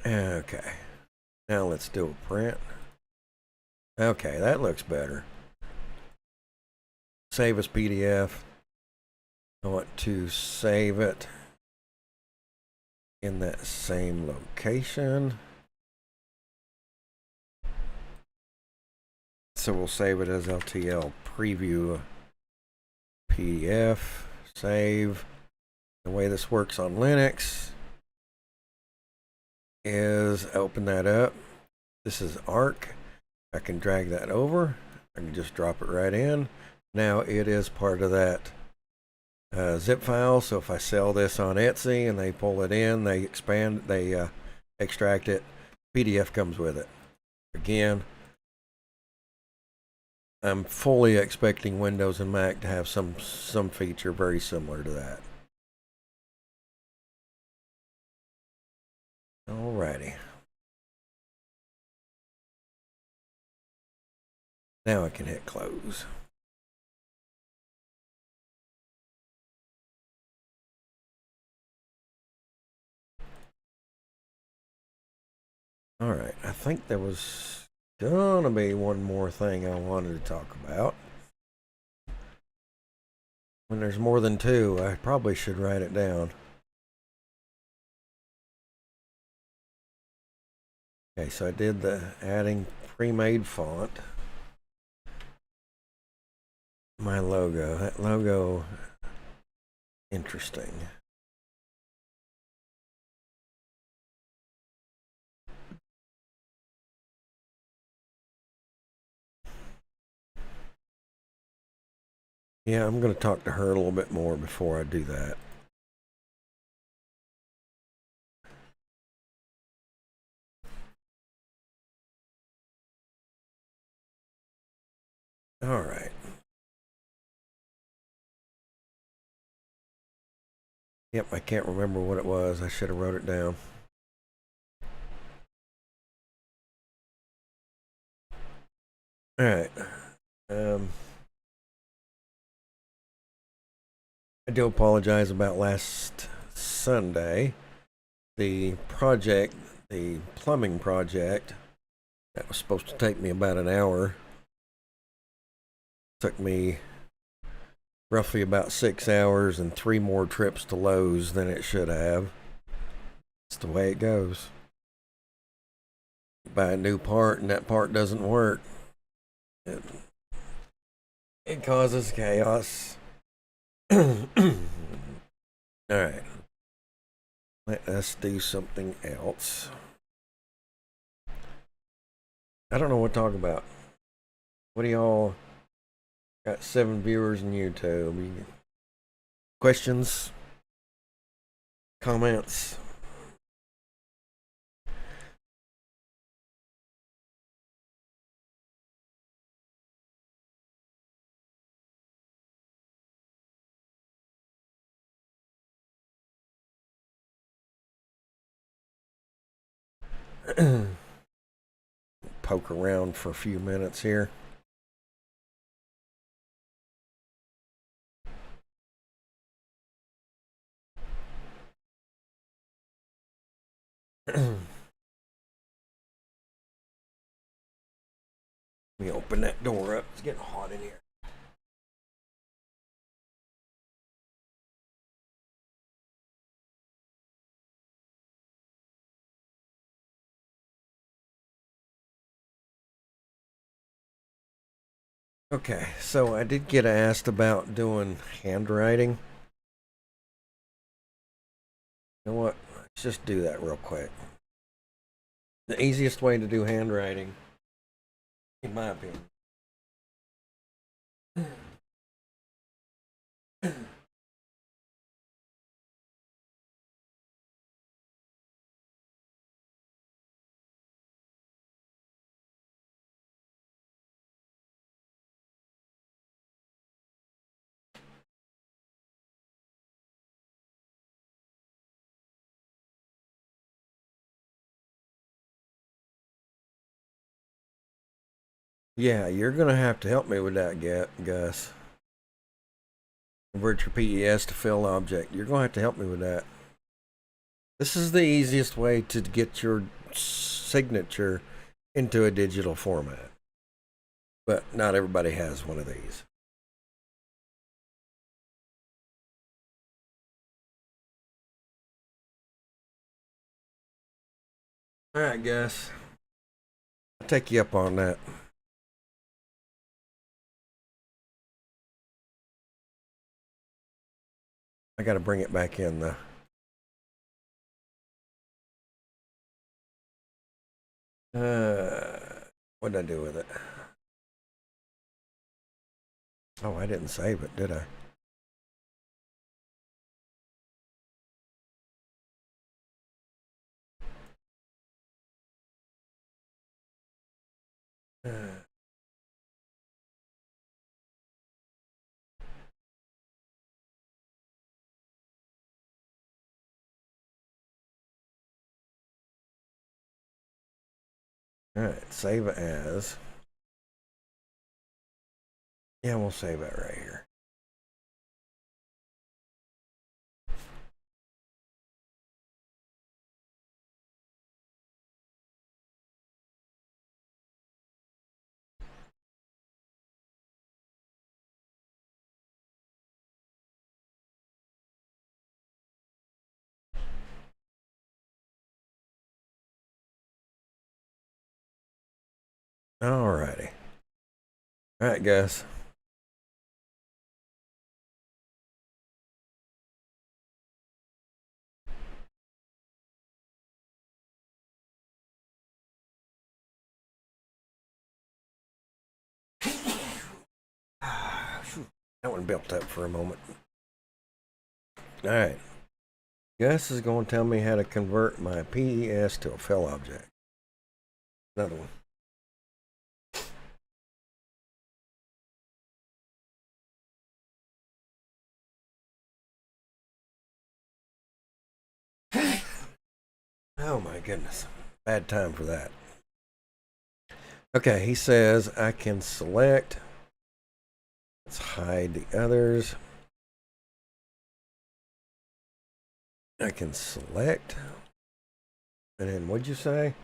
A: Okay. Now let's do a print. Okay, that looks better. Save as PDF. I want to save it in that same location. So we'll save it as LTL preview PDF. Save. The way this works on Linux is open that up. This is ARC. I can drag that over. I can just drop it right in. Now it is part of that zip file. So if I sell this on Etsy and they pull it in, they expand, they extract it, PDF comes with it. Again, I'm fully expecting Windows and Mac to have some feature very similar to that. Alrighty. Now I can hit close. Alright, I think there was gonna be one more thing I wanted to talk about. When there's more than two, I probably should write it down. Okay, so I did the adding pre-made font. My logo, that logo, interesting. Yeah, I'm going to talk to her a little bit more before I do that. All right. Yep, I can't remember what it was. I should have wrote it down. All right. I do apologize about last Sunday. The project, the plumbing project, that was supposed to take me about an hour, took me roughly about 6 hours and 3 more trips to Lowe's than it should have. It's the way it goes. Buy a new part and that part doesn't work. It causes chaos. All right. Let us do something else. I don't know what to talk about. What do y'all got? 7 viewers in YouTube. Questions? Comments? Poke around for a few minutes here. Let me open that door up. It's getting hot in here. Okay, so I did get asked about doing handwriting. You know what? Let's just do that real quick. The easiest way to do handwriting, in my opinion. Yeah, you're gonna have to help me with that, Gus. Convert your PES to fill object. You're gonna have to help me with that. This is the easiest way to get your signature into a digital format. but not everybody has one of these. All right, Gus. I'll take you up on that. I got to bring it back in though. What did I do with it? Oh, I didn't save it, did I? All right, save as. Yeah, we'll save it right here. All righty. All right, guys. That one built up for a moment. All right. Gus is going to tell me how to convert my PES to a fill object. Another one. Oh my goodness. Bad time for that. Okay, he says I can select. Let's hide the others. I can select. And then what'd you say?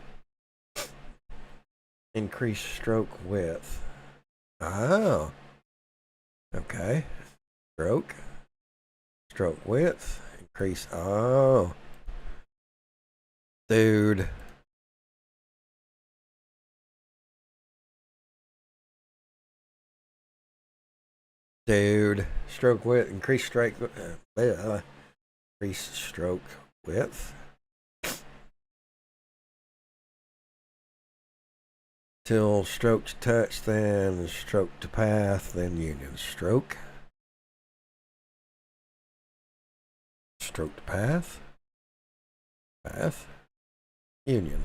A: Increase stroke width. Oh. Okay. Stroke. Stroke width. Increase. Oh. Dude. Dude. Stroke width. Increase stroke. Increase stroke width. Till stroke to touch, then stroke to path, then union. Stroke. Stroke to path. Path. Union.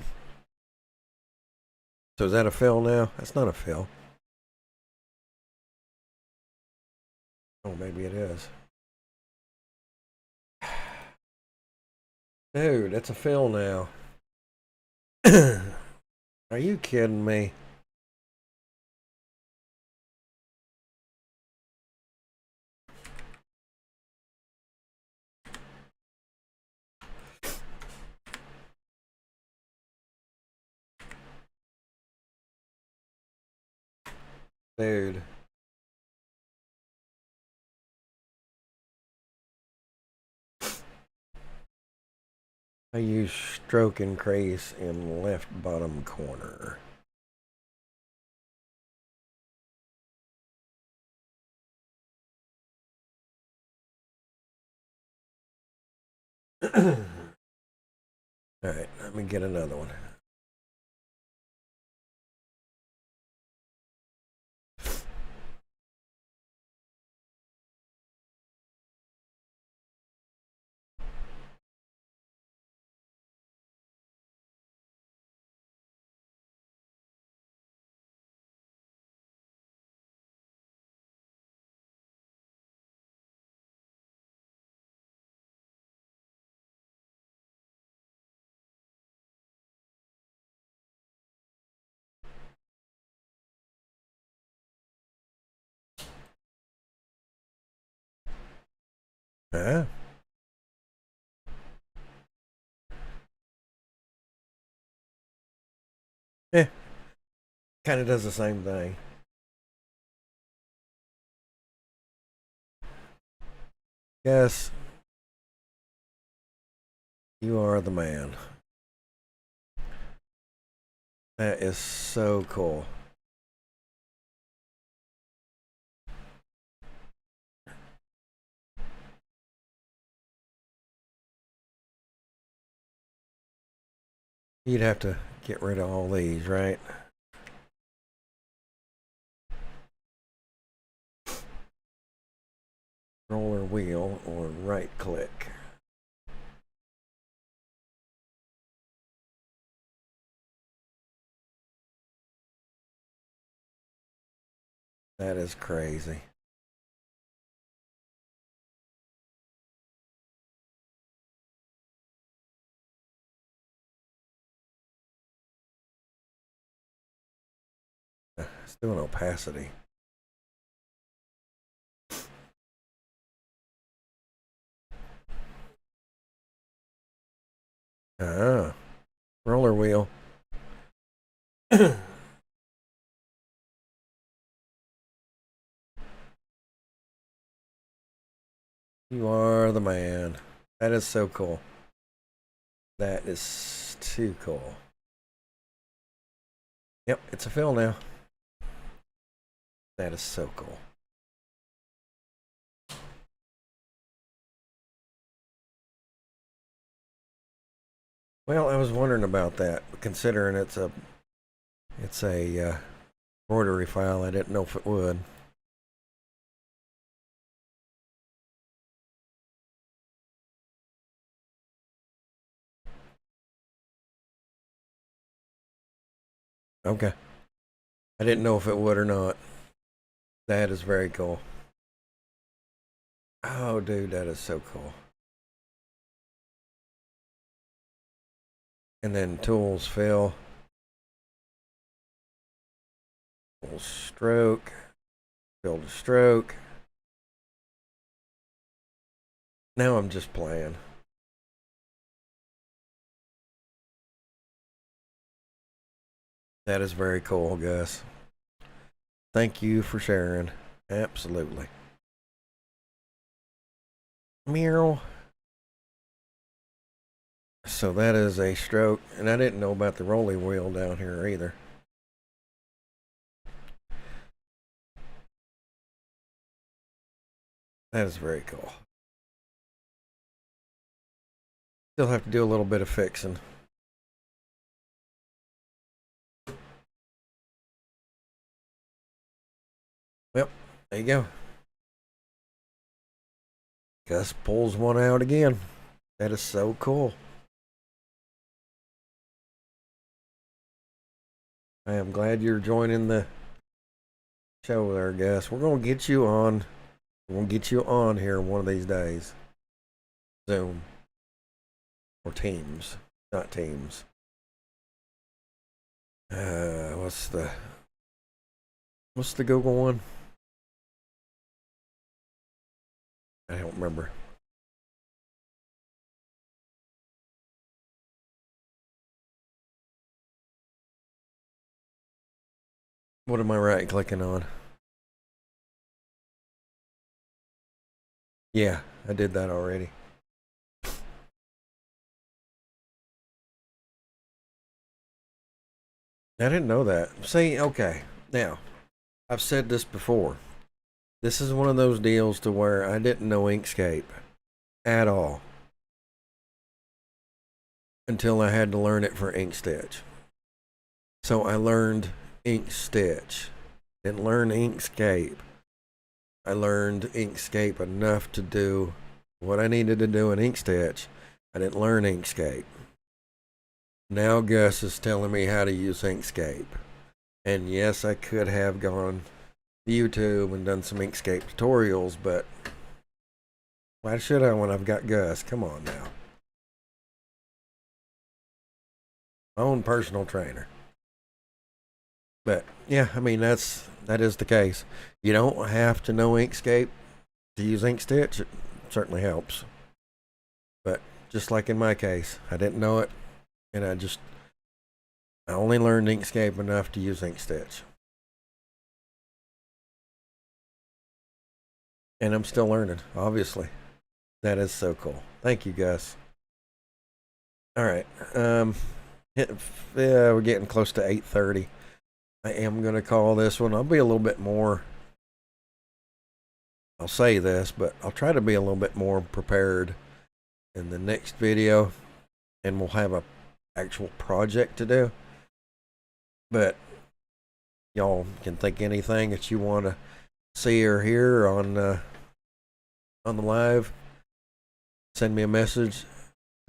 A: So is that a fill now? That's not a fill. Oh, maybe it is. Dude, that's a fill now. Are you kidding me? Dude. I use stroke increase in left bottom corner. All right, let me get another one. Huh? Yeah, kind of does the same thing. Yes, you are the man. That is so cool. You'd have to get rid of all these, right? Roller wheel or right click. That is crazy. It's doing opacity. Ah, roller wheel. You are the man. That is so cool. That is too cool. Yep, it's a fill now. That is so cool. Well, I was wondering about that, considering it's a rotary file. I didn't know if it would. Okay. I didn't know if it would or not. That is very cool. Oh, dude, that is so cool. And then tools fill. Full stroke. Fill to stroke. Now I'm just playing. That is very cool, Gus. Thank you for sharing. Absolutely. Meow. So that is a stroke, and I didn't know about the rolling wheel down here either. That is very cool. Still have to do a little bit of fixing. Well, there you go. Gus pulls one out again. That is so cool. I am glad you're joining the show there, Gus. We're gonna get you on. We're gonna get you on here one of these days. Zoom or Teams, not Teams. What's the Google one? I don't remember. What am I right clicking on? Yeah, I did that already. I didn't know that. See, okay. Now, I've said this before. This is one of those deals to where I didn't know Inkscape at all until I had to learn it for Inkstitch. So I learned Inkstitch. Didn't learn Inkscape. I learned Inkscape enough to do what I needed to do in Inkstitch. I didn't learn Inkscape. Now Gus is telling me how to use Inkscape. And yes, I could have gone to YouTube and done some Inkscape tutorials, but why should I when I've got Gus? Come on now. My own personal trainer. But yeah, I mean that is the case. You don't have to know Inkscape to use Inkstitch. It certainly helps. But just like in my case, I didn't know it, and I only learned Inkscape enough to use Inkstitch. And I'm still learning, obviously. That is so cool. Thank you, Gus. All right. Um, yeah, we're getting close to 8:30. I am gonna call this one. I'll be a little bit more. I'll say this, but I'll try to be a little bit more prepared in the next video, and we'll have a actual project to do. But y'all can think anything that you want to see or hear on the live. Send me a message.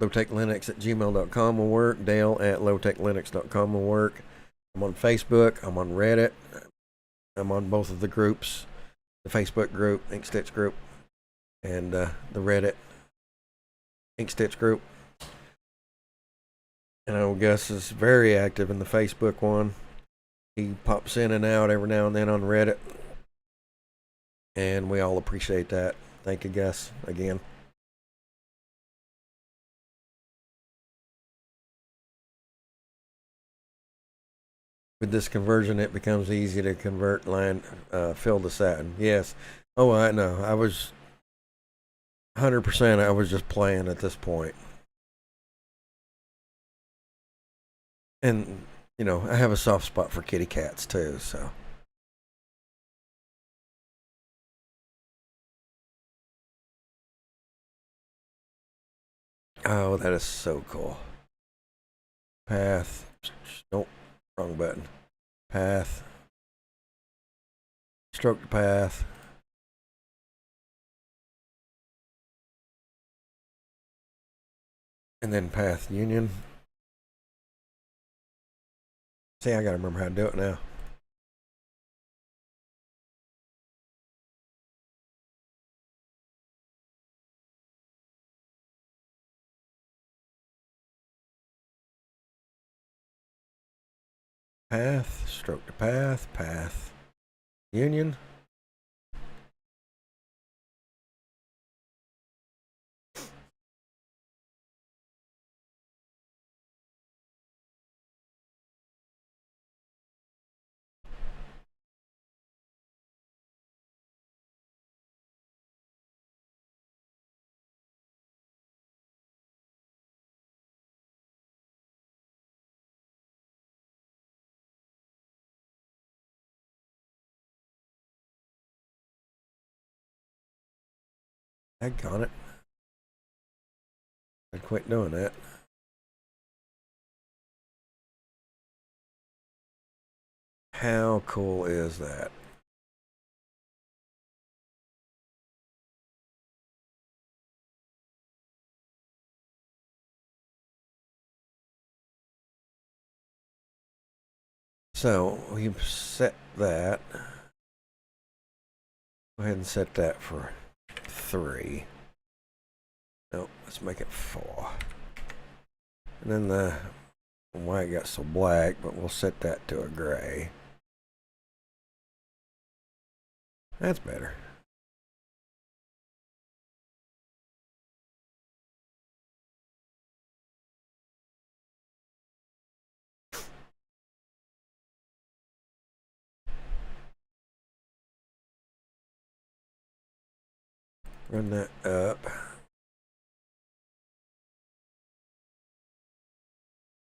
A: lowtechlinux@gmail.com will work. Dale@lowtechlinux.com will work. I'm on Facebook. I'm on Reddit. I'm on both of the groups, the Facebook group, Inkstitch group, and the Reddit Inkstitch group. And I know Gus is very active in the Facebook one. He pops in and out every now and then on Reddit, and we all appreciate that. Thank you, Gus, again. With this conversion, it becomes easy to convert line fill to satin. Yes. Oh, I know. I was 100%. I was just playing at this point, and you know, I have a soft spot for kitty cats too. So. Oh, that is so cool. Path. Nope. Wrong button. Path. Stroke the path. And then path union. See, I gotta remember how to do it now. Path, stroke to path, path, union. I got it. I'd quit doing that. How cool is that? So we've set that. Go ahead and set that for 3. No, let's make it 4. And then the white got so black, but we'll set that to a gray. That's better. Run that up.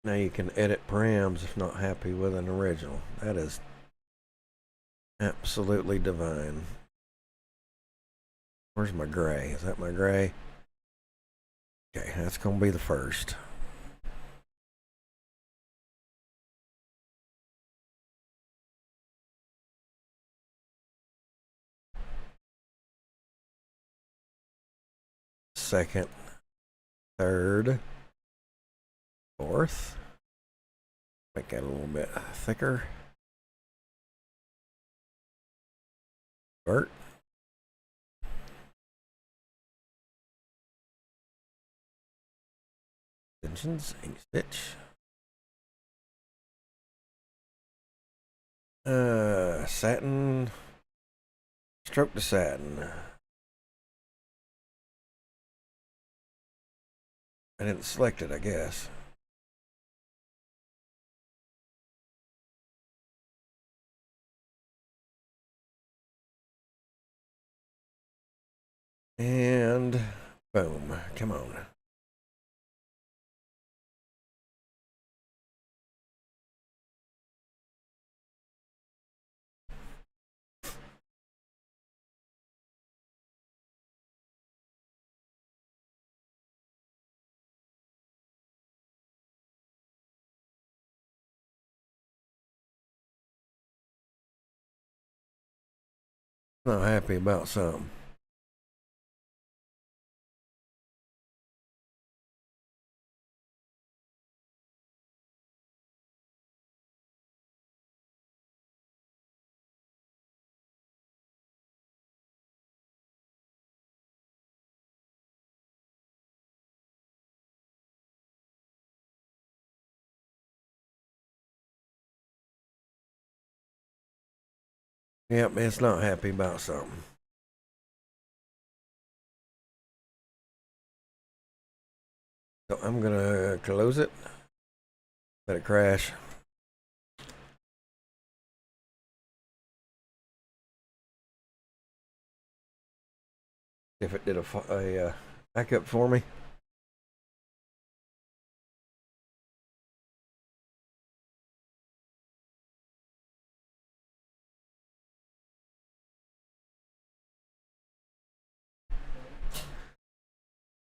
A: Now you can edit params if not happy with an original. That is absolutely divine. Where's my gray? Is that my gray? Okay, that's going to be the first. Second, third, fourth. Make that a little bit thicker. Vert. Extensions, Inkstitch. Satin. Stroke to satin. I didn't select it, I guess. And Boom. Come on. Not happy about something. Yep, it's not happy about something. So I'm gonna close it. Let it crash. If it did a backup for me.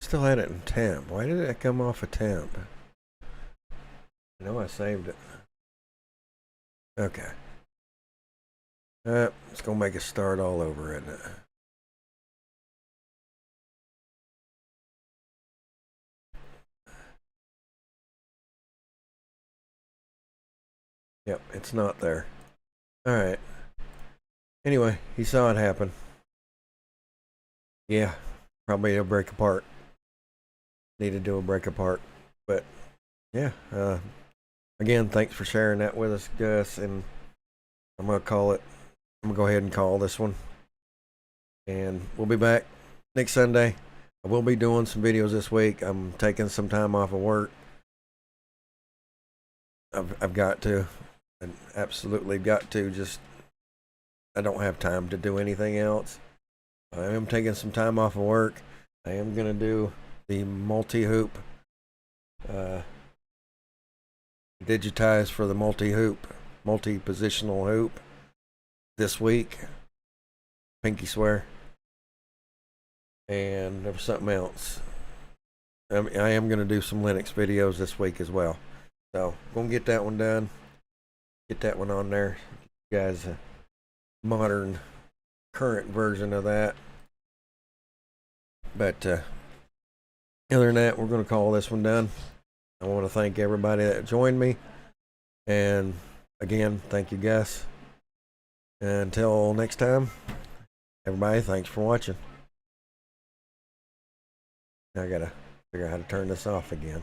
A: Still had it in temp. Why did it come off a temp? I know I saved it. Okay. It's gonna make it start all over, isn't it? Yep, it's not there. Alright. Anyway, he saw it happen. Yeah, probably a break apart. Need to do a break apart. But yeah, again, thanks for sharing that with us, Gus. And I'm gonna go ahead and call this one. And we'll be back next Sunday. I will be doing some videos this week. I'm taking some time off of work. I've got to. I absolutely got to. Just I don't have time to do anything else. I am taking some time off of work. I am gonna do the multi-hoop, digitize for the multi-positional hoop this week. Pinky swear. And there was something else. I am gonna do some Linux videos this week as well. So gonna get that one done. Get that one on there. You guys, a modern, current version of that. But other than that, we're going to call this one done. I want to thank everybody that joined me. And again, thank you, Gus. Until next time, everybody, thanks for watching. Now I got to figure out how to turn this off again.